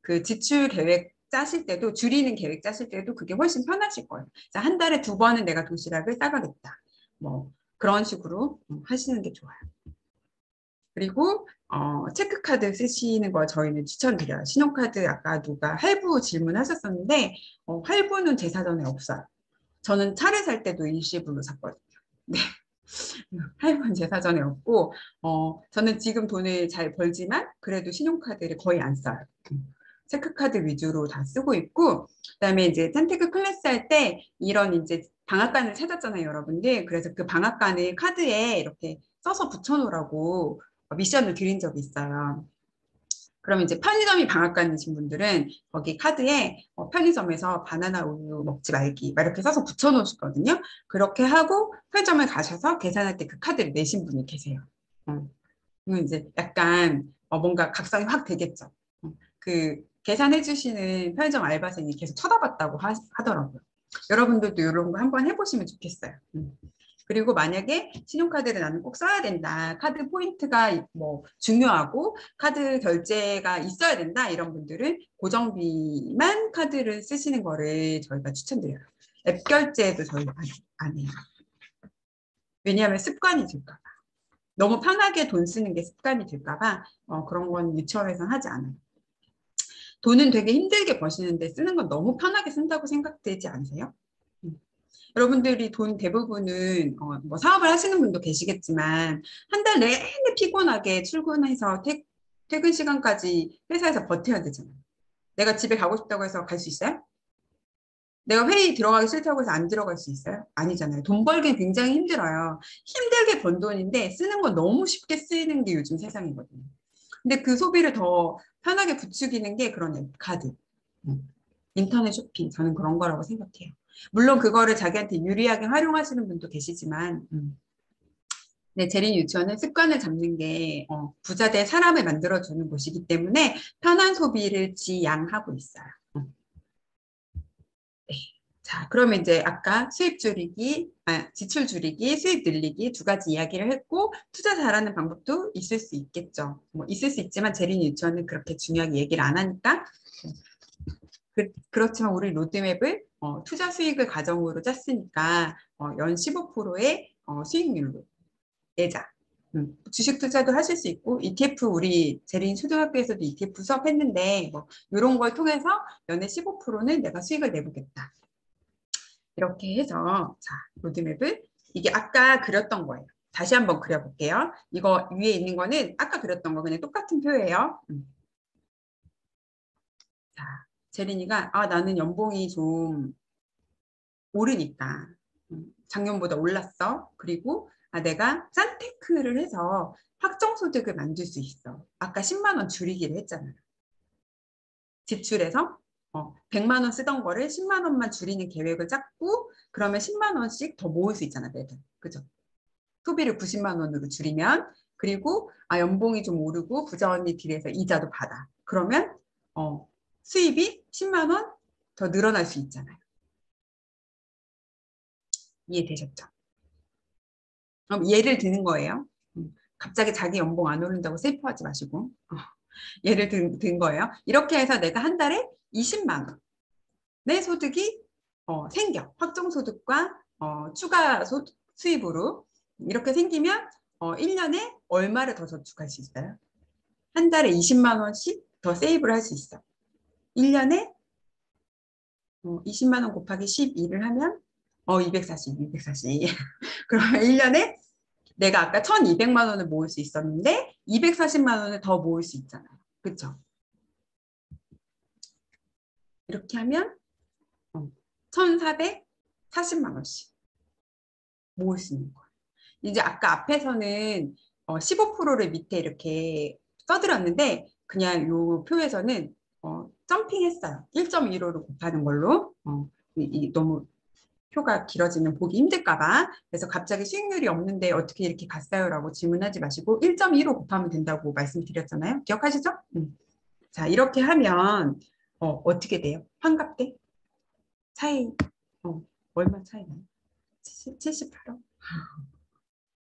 그 지출 계획 짜실 때도 줄이는 계획 짜실 때도 그게 훨씬 편하실 거예요. 자, 한 달에 2번은 내가 도시락을 싸가겠다. 뭐 그런 식으로 하시는 게 좋아요. 그리고 체크카드 쓰시는 거 저희는 추천드려요. 신용카드 아까 누가 할부 질문하셨었는데 할부는 제 사전에 없어요. 저는 차를 살 때도 일시불로 샀거든요. 네. 할부는 제 사전에 없고 저는 지금 돈을 잘 벌지만 그래도 신용카드를 거의 안 써요. 체크카드 위주로 다 쓰고 있고 그다음에 이제 산테크 클래스 할 때 이런 이제 방앗간을 찾았잖아요, 여러분들. 그래서 그 방앗간을 카드에 이렇게 써서 붙여놓으라고 미션을 드린 적이 있어요. 그럼 이제 편의점이 방앗간이신 분들은 거기 카드에 편의점에서 바나나 우유 먹지 말기 막 이렇게 써서 붙여놓으시거든요. 그렇게 하고 편의점을 가셔서 계산할 때 그 카드를 내신 분이 계세요. 그러면 이제 약간 뭔가 각성이 확 되겠죠. 그 계산해 주시는 편의점 알바생이 계속 쳐다봤다고 하더라고요. 여러분들도 이런 거 한번 해보시면 좋겠어요. 그리고 만약에 신용카드를 나는 꼭 써야 된다. 카드 포인트가 뭐 중요하고 카드 결제가 있어야 된다. 이런 분들은 고정비만 카드를 쓰시는 거를 저희가 추천드려요. 앱 결제도 저희가 안 해요. 왜냐하면 습관이 들까 봐. 너무 편하게 돈 쓰는 게 습관이 들까 봐 그런 건 유치원에서는 하지 않아요. 돈은 되게 힘들게 버시는데 쓰는 건 너무 편하게 쓴다고 생각되지 않으세요? 여러분들이 돈 대부분은 뭐 사업을 하시는 분도 계시겠지만 한 달 내내 피곤하게 출근해서 퇴근 시간까지 회사에서 버텨야 되잖아요. 내가 집에 가고 싶다고 해서 갈 수 있어요? 내가 회의 들어가기 싫다고 해서 안 들어갈 수 있어요? 아니잖아요. 돈 벌기 굉장히 힘들어요. 힘들게 번 돈인데 쓰는 건 너무 쉽게 쓰이는 게 요즘 세상이거든요. 근데 그 소비를 더 편하게 부추기는 게 그런 앱 카드. 인터넷 쇼핑. 저는 그런 거라고 생각해요. 물론 그거를 자기한테 유리하게 활용하시는 분도 계시지만, 네, 재린 유치원은 습관을 잡는 게 부자 될 사람을 만들어주는 곳이기 때문에 편한 소비를 지향하고 있어요. 네. 자, 그러면 이제 아까 수입 줄이기, 지출 줄이기, 수입 늘리기 두 가지 이야기를 했고 투자 잘하는 방법도 있을 수 있겠죠. 뭐 있을 수 있지만 재린 유치원은 그렇게 중요하게 얘기를 안 하니까 그렇지만 우리 로드맵을 투자 수익을 가정으로 짰으니까 연 15%의 수익률로 내자. 주식 투자도 하실 수 있고 ETF 우리 재린 초등학교에서도 ETF 수업했는데 뭐 이런 걸 통해서 연에 15%는 내가 수익을 내보겠다. 이렇게 해서 자 로드맵을 이게 아까 그렸던 거예요. 다시 한번 그려볼게요. 이거 위에 있는 거는 아까 그렸던 거 그냥 똑같은 표예요. 자, 재린이가 나는 연봉이 좀 오르니까 작년보다 올랐어. 그리고 내가 짠테크를 해서 확정소득을 만들 수 있어. 아까 10만 원 줄이기를 했잖아요. 지출해서 100만 원 쓰던 거를 10만 원만 줄이는 계획을 짰고 그러면 10만 원씩 더 모을 수 있잖아, 매달. 그죠? 소비를 90만 원으로 줄이면 그리고 연봉이 좀 오르고 부자 언니 딜에서 이자도 받아. 그러면 수입이 10만 원 더 늘어날 수 있잖아요. 이해되셨죠? 그럼 예를 드는 거예요. 갑자기 자기 연봉 안 오른다고 슬퍼하지 마시고 예를 든 거예요. 이렇게 해서 내가 한 달에 20만 원의 소득이 생겨. 확정소득과 추가 수입으로 이렇게 생기면 1년에 얼마를 더 저축할 수 있어요? 한 달에 20만 원씩 더 세이브를 할 수 있어. 1년에 20만 원 곱하기 12를 하면 240. 그러면 1년에 내가 아까 1200만 원을 모을 수 있었는데 240만 원을 더 모을 수 있잖아요. 그렇죠? 이렇게 하면 1440만 원씩 모을 수 있는 거예요. 이제 아까 앞에서는 15%를 밑에 이렇게 써드렸는데 그냥 이 표에서는 점핑했어요. 1.15로 곱하는 걸로 너무 표가 길어지면 보기 힘들까 봐. 그래서 갑자기 수익률이 없는데 어떻게 이렇게 갔어요? 라고 질문하지 마시고 1.25 곱하면 된다고 말씀드렸잖아요. 기억하시죠? 자, 이렇게 하면 어떻게 돼요? 환갑 때? 차이 얼마 차이나요? 78억?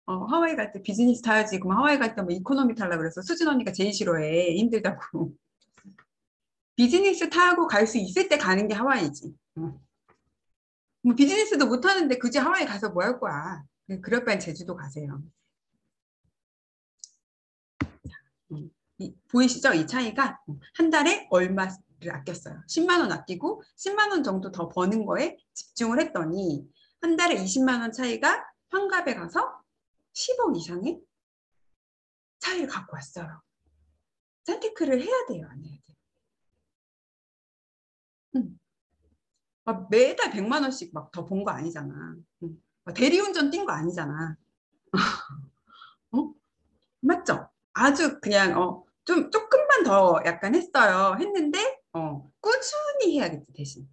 하와이 갈 때 비즈니스 타야지. 그럼 하와이 갈 때 뭐 이코노미 타려고 그래서 수진 언니가 제일 싫어해. 힘들다고. 비즈니스 타고 갈 수 있을 때 가는 게 하와이지. 뭐 비즈니스도 못 하는데 굳이 하와이 가서 뭐 할 거야. 그럴 바엔 제주도 가세요. 보이시죠? 이 차이가 한 달에 얼마를 아꼈어요. 10만 원 아끼고 10만 원 정도 더 버는 거에 집중을 했더니 한 달에 20만 원 차이가 환갑에 가서 10억 이상의 차이를 갖고 왔어요. 선테크를 해야 돼요, 안 해야 돼요? 매달 100만 원씩 막 더 본 거 아니잖아. 대리운전 뛴 거 아니잖아. 어? 맞죠? 아주 그냥 좀 조금만 더 약간 했어요. 했는데 꾸준히 해야겠지 대신.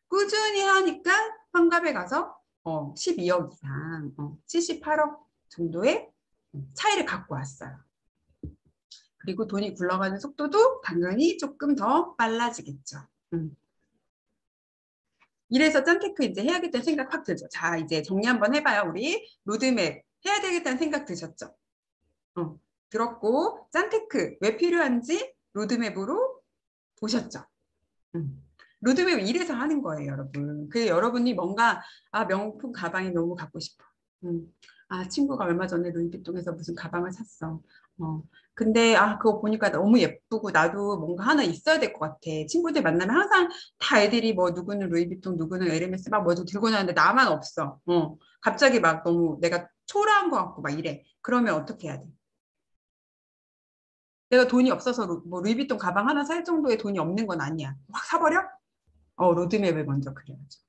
꾸준히 하니까 환갑에 가서 12억 이상, 78억 정도의 차이를 갖고 왔어요. 그리고 돈이 굴러가는 속도도 당연히 조금 더 빨라지겠죠. 이래서 짠테크 이제 해야겠다는 생각 확 들죠. 자, 이제 정리 한번 해봐요. 우리 로드맵 해야 되겠다는 생각 드셨죠? 들었고 짠테크 왜 필요한지 로드맵으로 보셨죠? 로드맵 이래서 하는 거예요, 여러분. 그 여러분이 뭔가 명품 가방이 너무 갖고 싶어. 친구가 얼마 전에 루이비통에서 무슨 가방을 샀어. 근데 그거 보니까 너무 예쁘고 나도 뭔가 하나 있어야 될 것 같아. 친구들 만나면 항상 다 애들이 뭐 누구는 루이비통, 누구는 에르메스 막 뭐도 들고 나는데 나만 없어. 갑자기 막 너무 내가 초라한 것 같고 막 이래. 그러면 어떻게 해야 돼? 내가 돈이 없어서 뭐 루이비통 가방 하나 살 정도의 돈이 없는 건 아니야. 확 사버려? 로드맵을 먼저 그려야죠.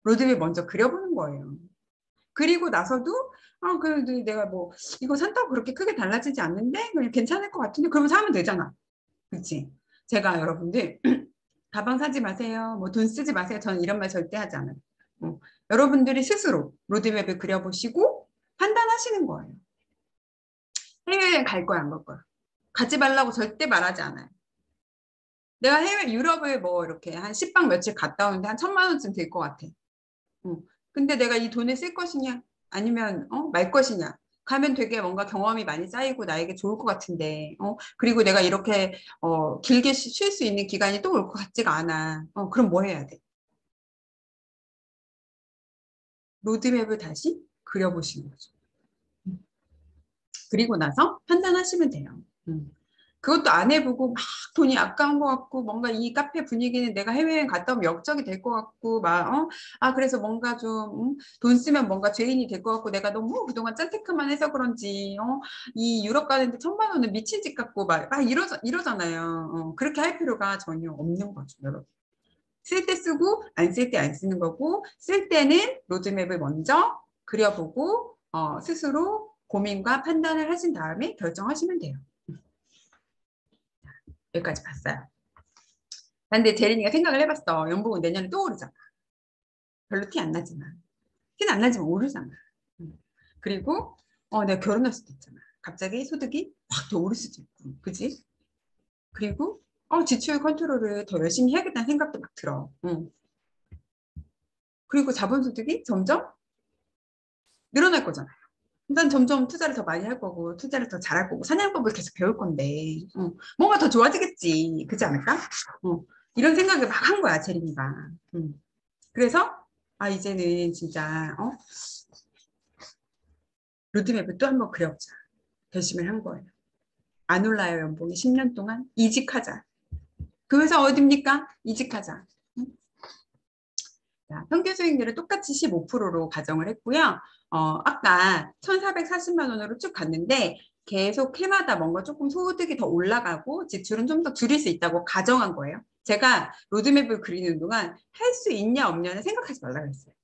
로드맵 먼저 그려보는 거예요. 그리고 나서도 그래도 내가 뭐 이거 산다고 그렇게 크게 달라지지 않는데 그냥 괜찮을 것 같은데 그러면 사면 되잖아. 그렇지? 제가 여러분들 가방 사지 마세요. 뭐 돈 쓰지 마세요. 저는 이런 말 절대 하지 않아요. 여러분들이 스스로 로드맵을 그려보시고 판단하시는 거예요. 해외여행 갈 거야, 안 갈 거야? 가지 말라고 절대 말하지 않아요. 내가 해외 유럽을 뭐 이렇게 한 10박 며칠 갔다 오는데 한 1,000만 원쯤 들 것 같아. 근데 내가 이 돈을 쓸 것이냐? 아니면 말 것이냐? 가면 되게 뭔가 경험이 많이 쌓이고 나에게 좋을 것 같은데, 그리고 내가 이렇게 길게 쉴 수 있는 기간이 또 올 것 같지가 않아. 그럼 뭐 해야 돼? 로드맵을 다시 그려보시는 거죠. 그리고 나서 판단하시면 돼요. 그것도 안 해보고 막 돈이 아까운 것 같고 뭔가 이 카페 분위기는 내가 해외여행 갔다 오면 역적이 될 것 같고 그래서 뭔가 좀 돈 쓰면 뭔가 죄인이 될 것 같고 내가 너무 그동안 짠테크만 해서 그런지 이 유럽 가는데 1,000만 원은 미친 짓 같고 막 이러잖아요. 그렇게 할 필요가 전혀 없는 거죠, 여러분. 쓸 때 쓰고 안 쓸 때 안 쓰는 거고 쓸 때는 로드맵을 먼저 그려보고 스스로 고민과 판단을 하신 다음에 결정하시면 돼요. 여기까지 봤어요. 근데 제린이가 생각을 해봤어. 연봉은 내년에 또 오르잖아. 별로 티 안 나지만. 티는 안 나지만 오르잖아. 그리고 내가 결혼할 수도 있잖아. 갑자기 소득이 확 더 오를 수도 있고. 그지? 그리고 지출 컨트롤을 더 열심히 해야겠다는 생각도 막 들어. 그리고 자본소득이 점점 늘어날 거잖아. 난 점점 투자를 더 많이 할 거고 투자를 더 잘할 거고 사냥법을 계속 배울 건데 뭔가 더 좋아지겠지. 그렇지 않을까? 이런 생각을 막 한 거야, 제린이가. 그래서 이제는 진짜 로드맵을 또 한번 그려보자. 결심을 한 거예요. 안 올라요, 연봉이 10년 동안. 이직하자. 그 회사 어딥니까? 이직하자. 자, 평균 수익률을 똑같이 15%로 가정을 했고요. 아까 1,440만 원으로 쭉 갔는데 계속 해마다 뭔가 조금 소득이 더 올라가고 지출은 좀 더 줄일 수 있다고 가정한 거예요. 제가 로드맵을 그리는 동안 할 수 있냐 없냐는 생각하지 말라고 했어요.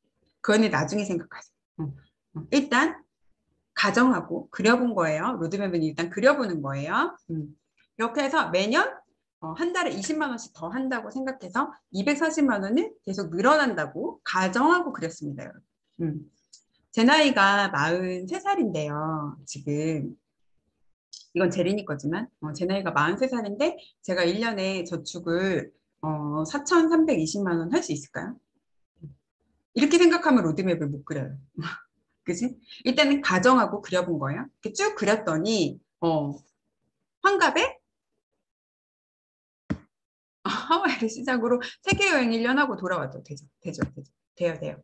그거는 나중에 생각하세요. 일단 가정하고 그려본 거예요. 로드맵은 일단 그려보는 거예요. 이렇게 해서 매년 한 달에 20만 원씩 더 한다고 생각해서 240만 원을 계속 늘어난다고 가정하고 그렸습니다, 여러분. 제 나이가 43살인데요. 지금 이건 제리니 거지만 제 나이가 43살인데 제가 1년에 저축을 4,320만 원 할 수 있을까요? 이렇게 생각하면 로드맵을 못 그려요. 그지? 일단은 가정하고 그려본 거예요. 이렇게 쭉 그렸더니 환갑에 하와이를 시작으로 세계 여행 1년 하고 돌아와도 되죠. 되죠. 되죠. 돼요. 돼요.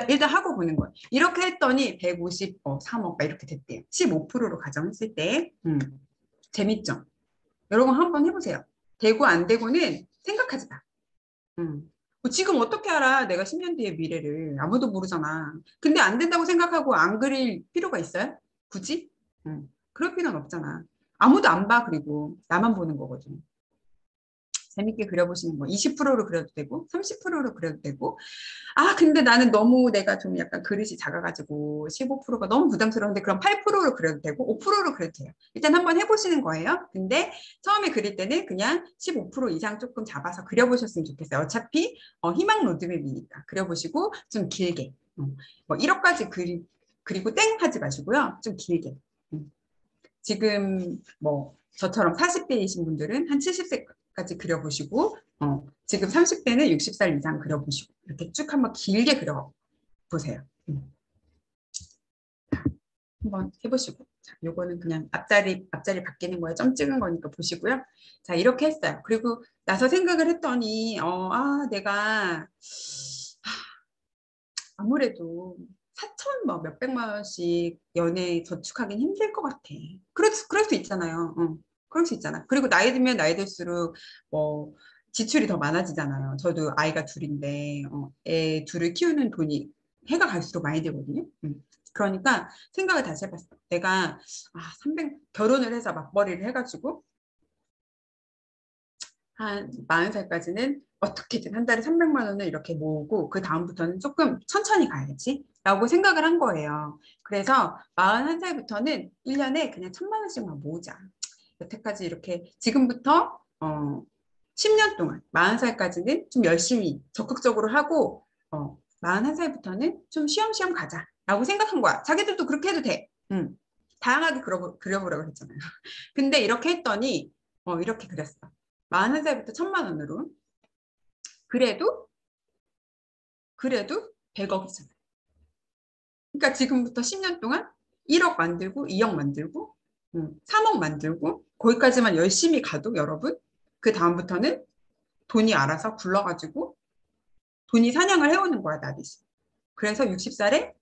일단 하고 보는 거예요. 이렇게 했더니 153억 막 이렇게 됐대요. 15%로 가정했을 때. 재밌죠? 여러분 한번 해보세요. 되고 안 되고는 생각하지 마. 지금 어떻게 알아? 내가 10년 뒤의 미래를. 아무도 모르잖아. 근데 안 된다고 생각하고 안 그릴 필요가 있어요? 굳이? 그럴 필요는 없잖아. 아무도 안 봐, 그리고. 나만 보는 거거든. 재밌게 그려보시는 거. 20%로 그려도 되고, 30%로 그려도 되고. 아, 근데 나는 너무 내가 좀 약간 그릇이 작아가지고 15%가 너무 부담스러운데 그럼 8%로 그려도 되고 5%로 그려도 돼요. 일단 한번 해보시는 거예요. 근데 처음에 그릴 때는 그냥 15% 이상 조금 잡아서 그려보셨으면 좋겠어요. 어차피 희망 로드맵이니까 그려보시고 좀 길게. 뭐 1억까지 그리고 땡 하지 마시고요. 좀 길게. 지금 뭐 저처럼 40대이신 분들은 한 70세까지 그려보시고 지금 30대는 60살 이상 그려보시고 이렇게 쭉 한번 길게 그려보세요. 한번 해보시고 자, 요거는 그냥 앞자리 바뀌는 거에 점 찍은 거니까 보시고요. 자 이렇게 했어요. 그리고 나서 생각을 했더니 내가 아무래도 4천 뭐 몇백만 원씩 연애에 저축하긴 힘들 것 같아. 그럴 수 있잖아요. 그럴 수 있잖아. 그리고 나이 들면 나이 들수록 뭐 지출이 더 많아지잖아요. 저도 아이가 둘인데 애 둘을 키우는 돈이 해가 갈수록 많이 들거든요. 그러니까 생각을 다시 해봤어. 내가 300 결혼을 해서 맞벌이를 해가지고 한 40살까지는 어떻게든 한 달에 300만 원을 이렇게 모으고 그 다음부터는 조금 천천히 가야지 라고 생각을 한 거예요. 그래서 41살부터는 1년에 그냥 1,000만 원씩만 모으자. 여태까지 이렇게 지금부터 10년 동안 40살까지는 좀 열심히 적극적으로 하고 41살부터는 좀 쉬엄쉬엄 가자 라고 생각한 거야. 자기들도 그렇게 해도 돼. 다양하게 그려보라고 했잖아요. 근데 이렇게 했더니 이렇게 그렸어. 41살부터 1,000만 원으로. 그래도 100억이잖아요. 그러니까 지금부터 10년 동안 1억 만들고 2억 만들고 3억 만들고 거기까지만 열심히 가도 여러분 그 다음부터는 돈이 알아서 굴러가지고 돈이 사냥을 해오는 거야 나 대신. 그래서 60살에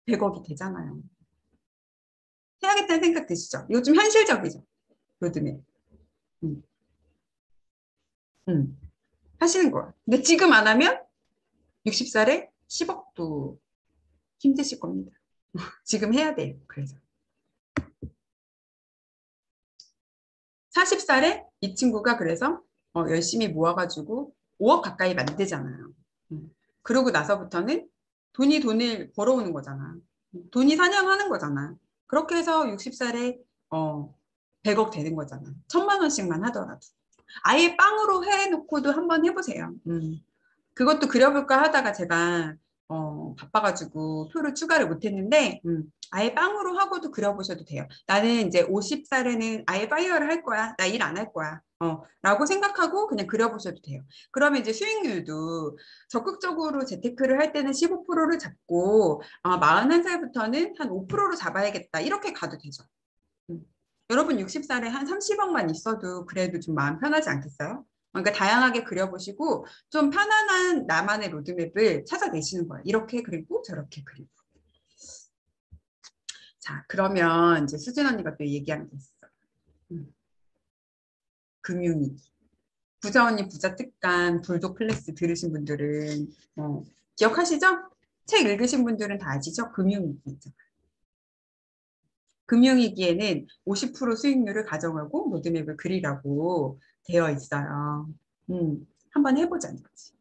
100억이 되잖아요. 해야겠다는 생각 드시죠? 이거 좀 현실적이죠? 요즘에. 음, 음. 하시는 거야. 근데 지금 안 하면 60살에 10억도 힘드실 겁니다. 지금 해야 돼요. 그래서 40살에 이 친구가 그래서 열심히 모아가지고 5억 가까이 만들잖아요. 그러고 나서부터는 돈이 돈을 벌어오는 거잖아. 돈이 사냥하는 거잖아. 그렇게 해서 60살에 100억 되는 거잖아. 1,000만 원씩만 하더라도. 아예 빵으로 해놓고도 한번 해보세요. 그것도 그려볼까 하다가 제가 바빠가지고 표를 추가를 못했는데 아예 빵으로 하고도 그려보셔도 돼요. 나는 이제 50살에는 아예 파이어를 할 거야. 나 일 안 할 거야. 라고 생각하고 그냥 그려보셔도 돼요. 그러면 이제 수익률도 적극적으로 재테크를 할 때는 15%를 잡고 41살부터는 한 5%로 잡아야겠다. 이렇게 가도 되죠. 여러분 60살에 한 30억만 있어도 그래도 좀 마음 편하지 않겠어요? 그러니까 다양하게 그려보시고 좀 편안한 나만의 로드맵을 찾아내시는 거예요. 이렇게 그리고 저렇게 그리고. 자, 그러면 이제 수진 언니가 또 얘기하는 게 있어. 금융위기. 부자 언니 부자 특강 불독 클래스 들으신 분들은 기억하시죠? 책 읽으신 분들은 다 아시죠? 금융위기죠. 금융위기에는 50% 수익률을 가정하고 로드맵을 그리라고 되어 있어요. 한번 해보자는 거지.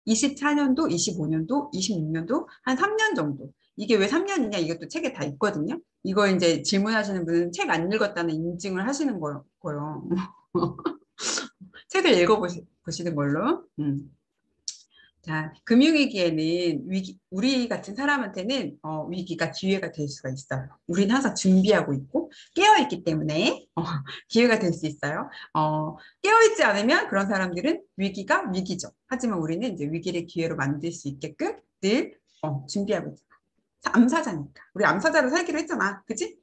24년도, 25년도, 26년도 한 3년 정도. 이게 왜 3년이냐? 이것도 책에 다 있거든요. 이거 이제 질문하시는 분은 책 안 읽었다는 인증을 하시는 거요. 책을 읽어보시는 걸로. 자, 금융위기에는 우리 같은 사람한테는 위기가 기회가 될 수가 있어요. 우리는 항상 준비하고 있고 깨어있기 때문에 기회가 될 수 있어요. 깨어있지 않으면 그런 사람들은 위기가 위기죠. 하지만 우리는 이제 위기를 기회로 만들 수 있게끔 늘 준비하고 있어요. 암사자니까. 우리 암사자로 살기로 했잖아. 그치?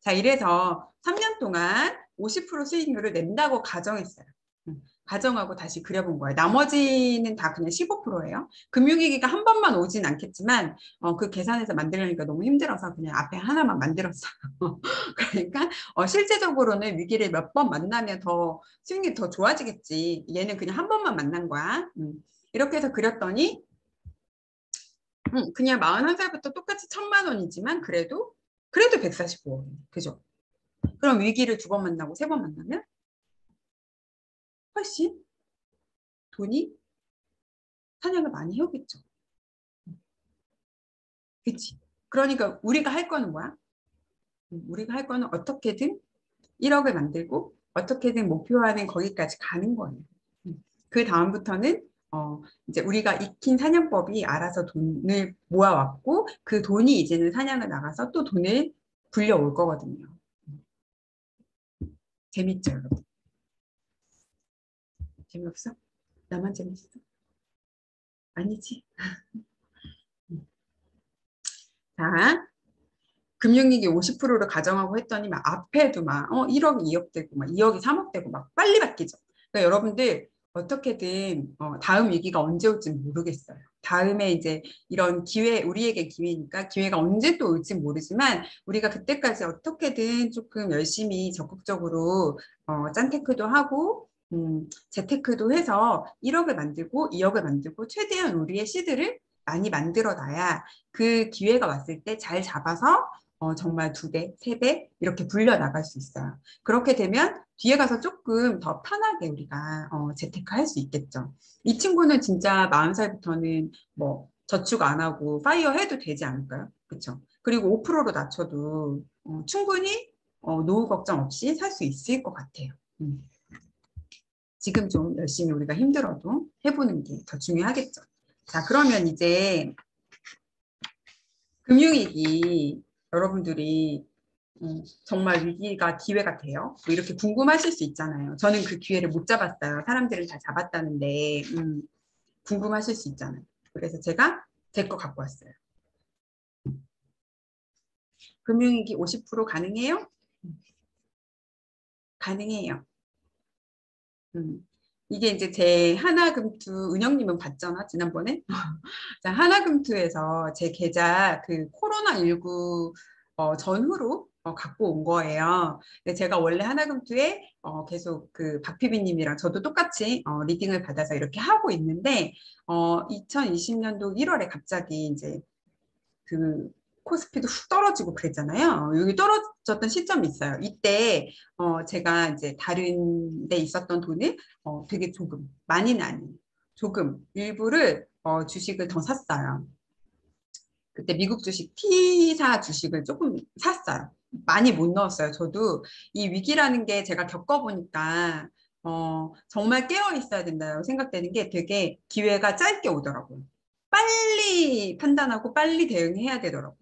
자, 이래서 3년 동안 50% 수익률을 낸다고 가정했어요. 가정하고 다시 그려본 거예요. 나머지는 다 그냥 15%예요. 금융위기가 한 번만 오진 않겠지만 그 계산해서 만들려니까 너무 힘들어서 그냥 앞에 하나만 만들었어요. 그러니까 실제적으로는 위기를 몇 번 만나면 더 수익률이 더 좋아지겠지. 얘는 그냥 한 번만 만난 거야. 이렇게 해서 그렸더니 그냥 41살부터 똑같이 1,000만 원이지만 그래도 145억. 그죠? 그럼 위기를 2번 만나고 3번 만나면 훨씬 돈이 사냥을 많이 해오겠죠. 그치? 그러니까 우리가 할 거는 뭐야? 우리가 할 거는 어떻게든 1억을 만들고 어떻게든 목표하는 거기까지 가는 거예요. 그 다음부터는 이제 우리가 익힌 사냥법이 알아서 돈을 모아왔고 그 돈이 이제는 사냥을 나가서 또 돈을 불려올 거거든요. 재밌죠, 여러분? 재미없어? 나만 재밌어? 아니지? 자, 금융위기 50%를 가정하고 했더니 막 앞에도 막 1억, 2억 되고 막 2억이 3억 되고 막 빨리 바뀌죠. 그러니까 여러분들 어떻게든 다음 위기가 언제 올지 모르겠어요. 다음에 이제 이런 기회, 우리에게 기회니까 기회가 언제 또 올지 모르지만 우리가 그때까지 어떻게든 조금 열심히 적극적으로 짠테크도 하고 재테크도 해서 1억을 만들고 2억을 만들고 최대한 우리의 시드를 많이 만들어 놔야 그 기회가 왔을 때 잘 잡아서 정말 2배, 3배 이렇게 불려 나갈 수 있어요. 그렇게 되면 뒤에 가서 조금 더 편하게 우리가 재테크 할 수 있겠죠. 이 친구는 진짜 40살부터는 뭐 저축 안 하고 파이어 해도 되지 않을까요? 그렇죠. 그리고 5%로 낮춰도 충분히 노후 걱정 없이 살 수 있을 것 같아요. 지금 좀 열심히 우리가 힘들어도 해보는 게 더 중요하겠죠. 자, 그러면 이제 금융위기 여러분들이 정말 위기가 기회가 돼요? 뭐 이렇게 궁금하실 수 있잖아요. 저는 그 기회를 못 잡았어요. 사람들은 다 잡았다는데 궁금하실 수 있잖아요. 그래서 제가 제 거 갖고 왔어요. 금융위기 50% 가능해요? 가능해요. 이게 이제 제 하나금투 은영님은 봤잖아 지난번에. 자, 하나금투에서 제 계좌 그 코로나19 전후로 갖고 온 거예요. 근데 제가 원래 하나금투에 계속 그 박피비님이랑 저도 똑같이 리딩을 받아서 이렇게 하고 있는데 2020년도 1월에 갑자기 이제 그 코스피도 훅 떨어지고 그랬잖아요. 여기 떨어졌던 시점이 있어요. 이때 제가 이제 다른 데 있었던 돈을 되게 조금, 많이는 아니에요. 조금 일부를 주식을 더 샀어요. 그때 미국 주식 T사 주식을 조금 샀어요. 많이 못 넣었어요. 저도 이 위기라는 게 제가 겪어보니까 정말 깨어 있어야 된다고 생각되는 게 되게 기회가 짧게 오더라고요. 빨리 판단하고 빨리 대응해야 되더라고요.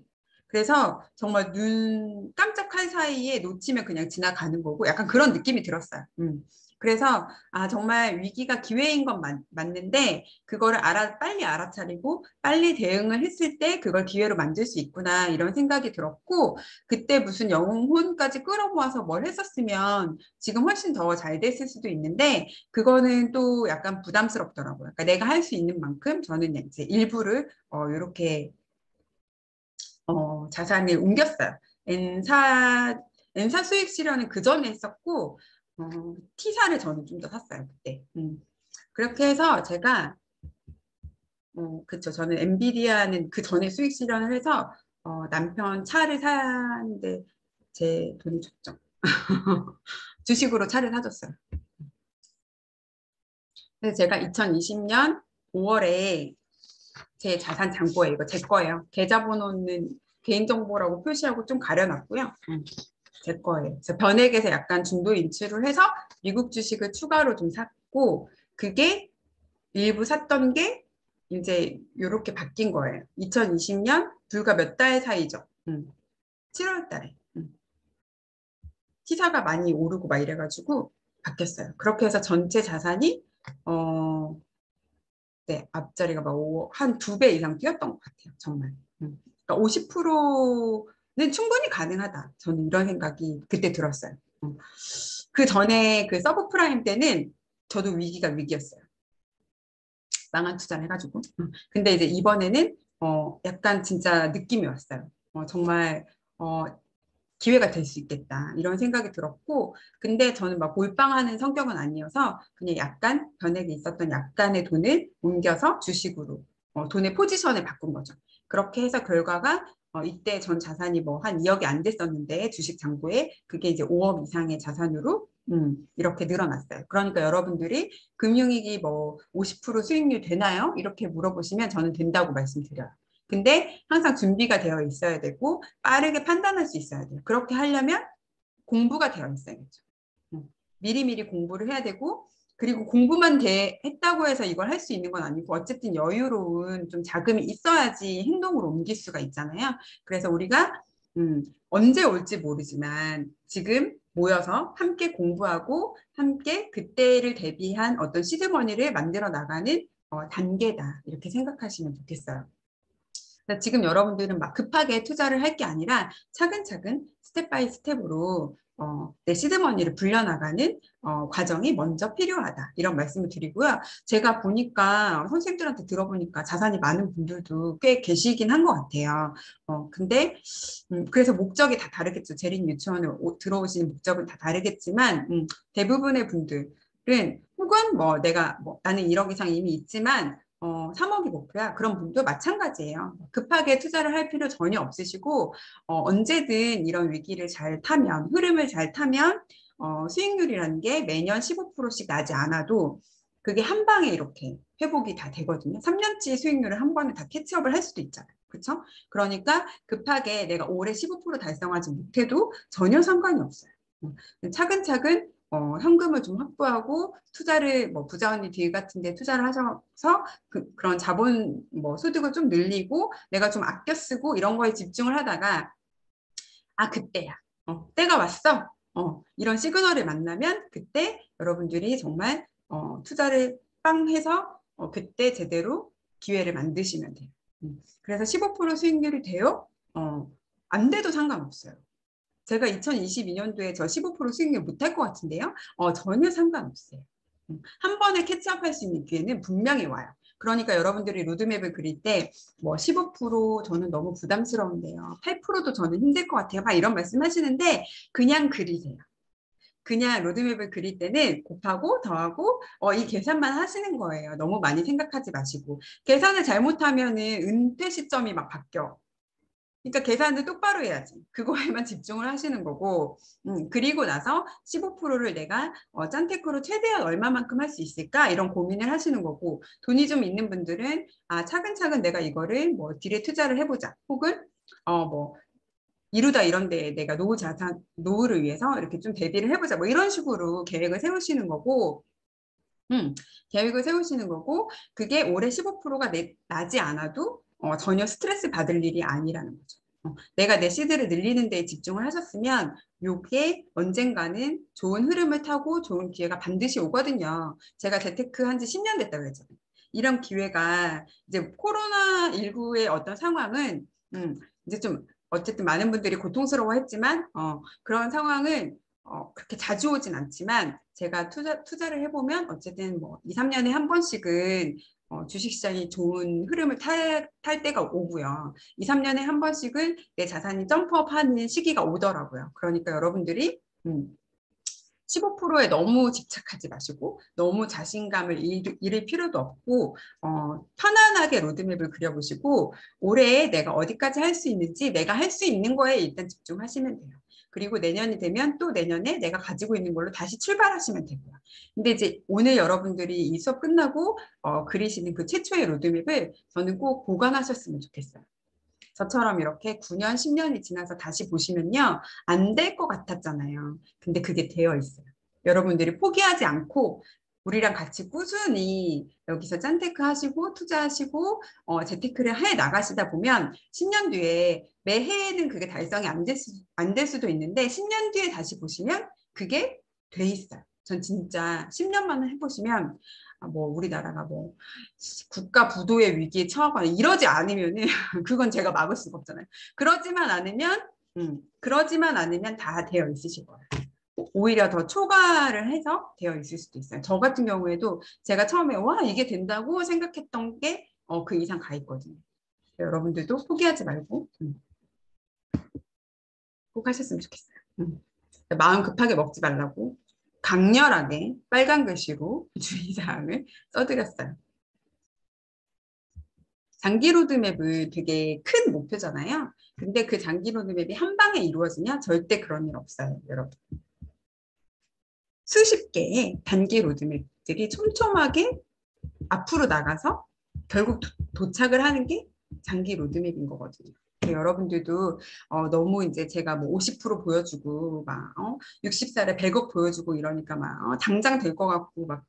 그래서 정말 눈 깜짝할 사이에 놓치면 그냥 지나가는 거고 약간 그런 느낌이 들었어요. 그래서 정말 위기가 기회인 건 맞는데 그거를 빨리 알아차리고 빨리 대응을 했을 때 그걸 기회로 만들 수 있구나 이런 생각이 들었고 그때 무슨 영혼까지 끌어모아서 뭘 했었으면 지금 훨씬 더 잘 됐을 수도 있는데 그거는 또 약간 부담스럽더라고요. 그러니까 내가 할 수 있는 만큼 저는 이제 일부를 이렇게 자산을 옮겼어요. 엔사 수익 실현은 그 전에 했었고 T사를 저는 좀 더 샀어요 그때. 그렇게 해서 제가 그쵸. 저는 엔비디아는 그 전에 수익 실현을 해서 남편 차를 사는데 제 돈이 줬죠. 주식으로 차를 사줬어요. 그래서 제가 2020년 5월에 제 자산 잔고에 이거 제 거예요. 계좌번호는 개인정보라고 표시하고 좀 가려놨고요. 제 거예요. 그래서 변액에서 약간 중도 인출을 해서 미국 주식을 추가로 좀 샀고 그게 일부 샀던 게 이제 이렇게 바뀐 거예요. 2020년 불과 몇 달 사이죠. 7월 달에. 티사가 많이 오르고 막 이래가지고 바뀌었어요. 그렇게 해서 전체 자산이 네, 앞자리가 막 한 2배 이상 뛰었던 것 같아요. 정말. 그러니까 50%는 충분히 가능하다. 저는 이런 생각이 그때 들었어요. 그 전에 그 서브프라임 때는 저도 위기가 위기였어요. 망한 투자를 해가지고. 근데 이제 이번에는 약간 진짜 느낌이 왔어요. 정말 기회가 될 수 있겠다 이런 생각이 들었고, 근데 저는 막 몰빵하는 성격은 아니어서 그냥 약간 변액이 있었던 약간의 돈을 옮겨서 주식으로 돈의 포지션을 바꾼 거죠. 그렇게 해서 결과가 이때 전 자산이 뭐 한 2억이 안 됐었는데 주식 잔고에 그게 이제 5억 이상의 자산으로 이렇게 늘어났어요. 그러니까 여러분들이 금융위기 뭐 50% 수익률 되나요? 이렇게 물어보시면 저는 된다고 말씀드려요. 근데 항상 준비가 되어 있어야 되고 빠르게 판단할 수 있어야 돼요. 그렇게 하려면 공부가 되어 있어야겠죠. 미리미리 공부를 해야 되고, 그리고 공부만 했다고 해서 이걸 할 수 있는 건 아니고 어쨌든 여유로운 좀 자금이 있어야지 행동으로 옮길 수가 있잖아요. 그래서 우리가 언제 올지 모르지만 지금 모여서 함께 공부하고 함께 그때를 대비한 어떤 시드머니를 만들어 나가는 단계다. 이렇게 생각하시면 좋겠어요. 지금 여러분들은 막 급하게 투자를 할 게 아니라 차근차근 스텝 바이 스텝으로 내 시드머니를 불려나가는 과정이 먼저 필요하다. 이런 말씀을 드리고요. 제가 보니까 선생님들한테 들어보니까 자산이 많은 분들도 꽤 계시긴 한 것 같아요. 근데 그래서 목적이 다 다르겠죠. 재림 유치원에 들어오시는 목적은 다 다르겠지만 대부분의 분들은 혹은 뭐 내가 뭐 나는 1억 이상 이미 있지만 3억이 목표야. 그런 분도 마찬가지예요. 급하게 투자를 할 필요 전혀 없으시고 언제든 이런 위기를 잘 타면, 흐름을 잘 타면 수익률이라는 게 매년 15%씩 나지 않아도 그게 한 방에 이렇게 회복이 다 되거든요. 3년치 수익률을 한 번에 다 캐치업을 할 수도 있잖아요. 그렇죠? 그러니까 급하게 내가 올해 15% 달성하지 못해도 전혀 상관이 없어요. 차근차근 현금을 좀 확보하고 투자를 뭐 부자 언니 딜 같은 데 투자를 하셔서 그런 자본 뭐 소득을 좀 늘리고 내가 좀 아껴 쓰고 이런 거에 집중을 하다가 아 그때야 때가 왔어 이런 시그널을 만나면 그때 여러분들이 정말 투자를 빵 해서 그때 제대로 기회를 만드시면 돼요. 그래서 15% 수익률이 돼요? 안 돼도 상관없어요. 제가 2022년도에 저 15% 수익률 못할 것 같은데요. 전혀 상관없어요. 한 번에 캐치업할 수 있는 기회는 분명히 와요. 그러니까 여러분들이 로드맵을 그릴 때 뭐 15% 저는 너무 부담스러운데요. 8%도 저는 힘들 것 같아요. 막 이런 말씀 하시는데 그냥 그리세요. 그냥 로드맵을 그릴 때는 곱하고 더하고 이 계산만 하시는 거예요. 너무 많이 생각하지 마시고. 계산을 잘못하면은 은퇴 시점이 막 바뀌어. 그러니까 계산을 똑바로 해야지. 그거에만 집중을 하시는 거고, 그리고 나서 15%를 내가 짠테크로 최대한 얼마만큼 할 수 있을까? 이런 고민을 하시는 거고, 돈이 좀 있는 분들은 차근차근 내가 이거를 뭐 딜에 투자를 해보자. 혹은 뭐 이루다 이런 데 내가 노후를 위해서 이렇게 좀 대비를 해보자. 뭐 이런 식으로 계획을 세우시는 거고, 계획을 세우시는 거고, 그게 올해 15%가 나지 않아도 전혀 스트레스 받을 일이 아니라는 거죠. 내가 내 시드를 늘리는 데 집중을 하셨으면 요게 언젠가는 좋은 흐름을 타고 좋은 기회가 반드시 오거든요. 제가 재테크 한 지 10년 됐다고 그랬잖아요. 이런 기회가 이제 코로나19의 어떤 상황은 이제 좀 어쨌든 많은 분들이 고통스러워했지만 그런 상황은 그렇게 자주 오진 않지만 제가 투자를 해보면 어쨌든 뭐 2, 3년에 한 번씩은 주식시장이 좋은 흐름을 탈 때가 오고요. 2, 3년에 한 번씩은 내 자산이 점프업하는 시기가 오더라고요. 그러니까 여러분들이 15%에 너무 집착하지 마시고 너무 자신감을 잃을 필요도 없고 편안하게 로드맵을 그려보시고 올해 내가 어디까지 할 수 있는지 내가 할 수 있는 거에 일단 집중하시면 돼요. 그리고 내년이 되면 또 내년에 내가 가지고 있는 걸로 다시 출발하시면 되고요. 근데 이제 오늘 여러분들이 이 수업 끝나고 그리시는 그 최초의 로드맵을 저는 꼭 보관하셨으면 좋겠어요. 저처럼 이렇게 9년, 10년이 지나서 다시 보시면요. 안 될 것 같았잖아요. 근데 그게 되어 있어요. 여러분들이 포기하지 않고 우리랑 같이 꾸준히 여기서 짠테크 하시고 투자하시고 재테크를 해 나가시다 보면 10년 뒤에 매해에는 그게 달성이 안 될 수도 있는데 10년 뒤에 다시 보시면 그게 돼 있어요. 전 진짜 10년만 해보시면 뭐 우리나라가 뭐 국가 부도의 위기에 처하거나 이러지 않으면은 그건 제가 막을 수가 없잖아요. 그러지만 않으면 다 되어 있으실 거예요. 오히려 더 초과를 해서 되어 있을 수도 있어요. 저 같은 경우에도 제가 처음에 와 이게 된다고 생각했던 게 그 이상 가 있거든요. 여러분들도 포기하지 말고 꼭 하셨으면 좋겠어요. 마음 급하게 먹지 말라고 강렬하게 빨간 글씨로 주의사항을 써드렸어요. 장기 로드맵은 되게 큰 목표잖아요. 근데 그 장기 로드맵이 한 방에 이루어지냐? 절대 그런 일 없어요, 여러분. 수십 개의 단기 로드맵들이 촘촘하게 앞으로 나가서 결국 도착을 하는 게 장기 로드맵인 거거든요. 여러분들도 너무 이제 제가 뭐 50% 보여주고 막 60살에 100억 보여주고 이러니까 막 당장 될 것 같고 막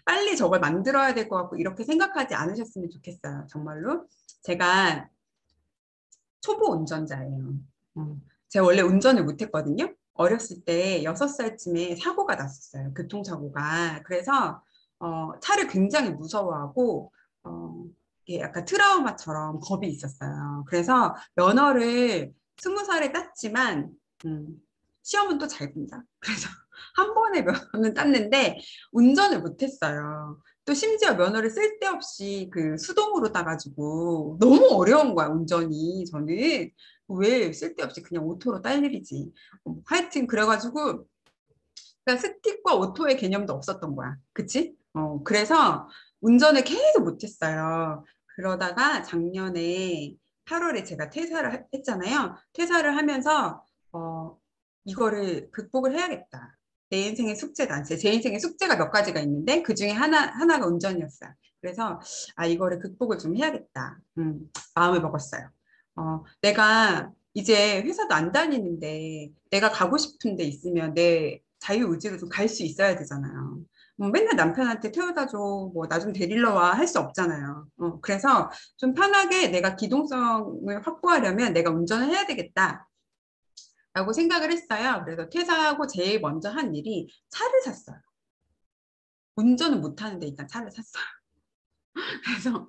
빨리 저걸 만들어야 될 것 같고 이렇게 생각하지 않으셨으면 좋겠어요. 정말로 제가 초보 운전자예요. 제가 원래 운전을 못했거든요. 어렸을 때 6살쯤에 사고가 났었어요. 교통사고가. 그래서 차를 굉장히 무서워하고 이게 약간 트라우마처럼 겁이 있었어요. 그래서 면허를 20살에 땄지만 시험은 또 잘 본다. 그래서 한 번에 면허는 땄는데 운전을 못했어요. 또 심지어 면허를 쓸데없이 그 수동으로 따가지고 너무 어려운 거야, 운전이. 저는 왜 쓸데없이 그냥 오토로 딸 일이지. 하여튼 그래가지고 그러니까 스틱과 오토의 개념도 없었던 거야. 그치? 그래서 운전을 계속 못했어요. 그러다가 작년에 8월에 제가 퇴사를 했잖아요. 퇴사를 하면서 이거를 극복을 해야겠다. 내 인생의 숙제다. 제 인생의 숙제가 몇 가지가 있는데 그 중에 하나가 운전이었어요. 그래서 이거를 극복을 좀 해야겠다. 마음을 먹었어요. 내가 이제 회사도 안 다니는데 내가 가고 싶은 데 있으면 내 자유의지로 좀 갈 수 있어야 되잖아요. 맨날 남편한테 태워다 줘, 뭐 나 좀 데리러 와 할 수 없잖아요. 그래서 좀 편하게 내가 기동성을 확보하려면 내가 운전을 해야 되겠다. 라고 생각을 했어요. 그래서 퇴사하고 제일 먼저 한 일이 차를 샀어요. 운전은 못하는데 일단 차를 샀어요. 그래서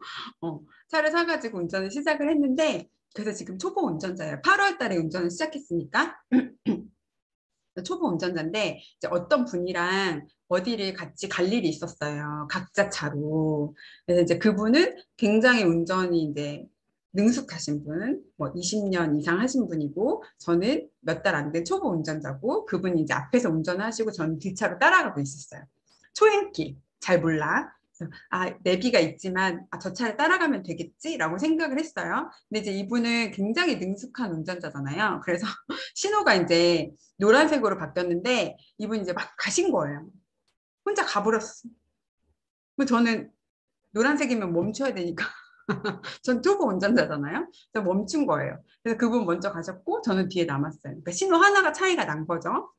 차를 사가지고 운전을 시작을 했는데 그래서 지금 초보 운전자예요. 8월 달에 운전을 시작했으니까 초보 운전자인데 이제 어떤 분이랑 어디를 같이 갈 일이 있었어요. 각자 차로. 그래서 이제 그분은 굉장히 운전이 이제 능숙하신 분, 뭐 20년 이상 하신 분이고 저는 몇 달 안 된 초보 운전자고 그분이 이제 앞에서 운전하시고 저는 뒷차로 따라가고 있었어요. 초행길 잘 몰라. 내비가 있지만 저 차를 따라가면 되겠지라고 생각을 했어요. 근데 이제 이분은 굉장히 능숙한 운전자잖아요. 그래서 신호가 이제 노란색으로 바뀌었는데 이분이 이제 막 가신 거예요. 혼자 가버렸어. 저는 노란색이면 멈춰야 되니까 전 투보 운전자잖아요. 그래서 멈춘 거예요. 그래서 그분 먼저 가셨고 저는 뒤에 남았어요. 그러니까 신호 하나가 차이가 난 거죠.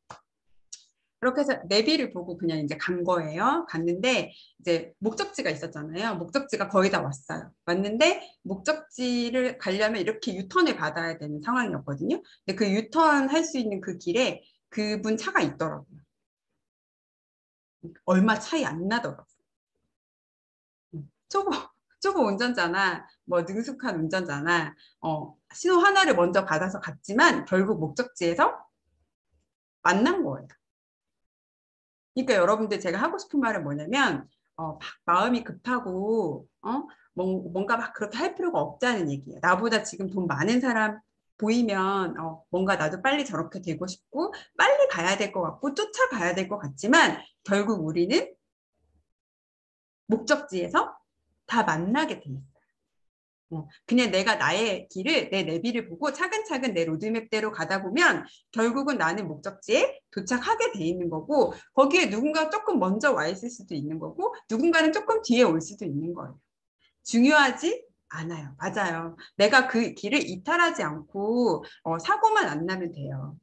그렇게 해서 내비를 보고 그냥 이제 간 거예요. 갔는데 이제 목적지가 있었잖아요. 목적지가 거의 다 왔어요. 왔는데 목적지를 가려면 이렇게 유턴을 받아야 되는 상황이었거든요. 근데 그 유턴 할 수 있는 그 길에 그분 차가 있더라고요. 얼마 차이 안 나더라고요. 초보, 초보 운전자나 뭐 능숙한 운전자나 신호 하나를 먼저 받아서 갔지만 결국 목적지에서 만난 거예요. 그러니까 여러분들 제가 하고 싶은 말은 뭐냐면 마음이 급하고 뭔가 막 그렇게 할 필요가 없다는 얘기예요. 나보다 지금 돈 많은 사람 보이면 뭔가 나도 빨리 저렇게 되고 싶고 빨리 가야 될 것 같고 쫓아가야 될 것 같지만 결국 우리는 목적지에서 다 만나게 돼 있어요. 그냥 내가 나의 길을, 내 내비를 보고 차근차근 내 로드맵대로 가다 보면 결국은 나는 목적지에 도착하게 돼 있는 거고, 거기에 누군가 조금 먼저 와 있을 수도 있는 거고, 누군가는 조금 뒤에 올 수도 있는 거예요. 중요하지 않아요. 맞아요. 내가 그 길을 이탈하지 않고 사고만 안 나면 돼요.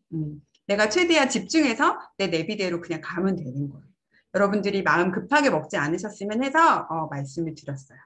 내가 최대한 집중해서 내 내비대로 그냥 가면 되는 거예요. 여러분들이 마음 급하게 먹지 않으셨으면 해서 말씀을 드렸어요.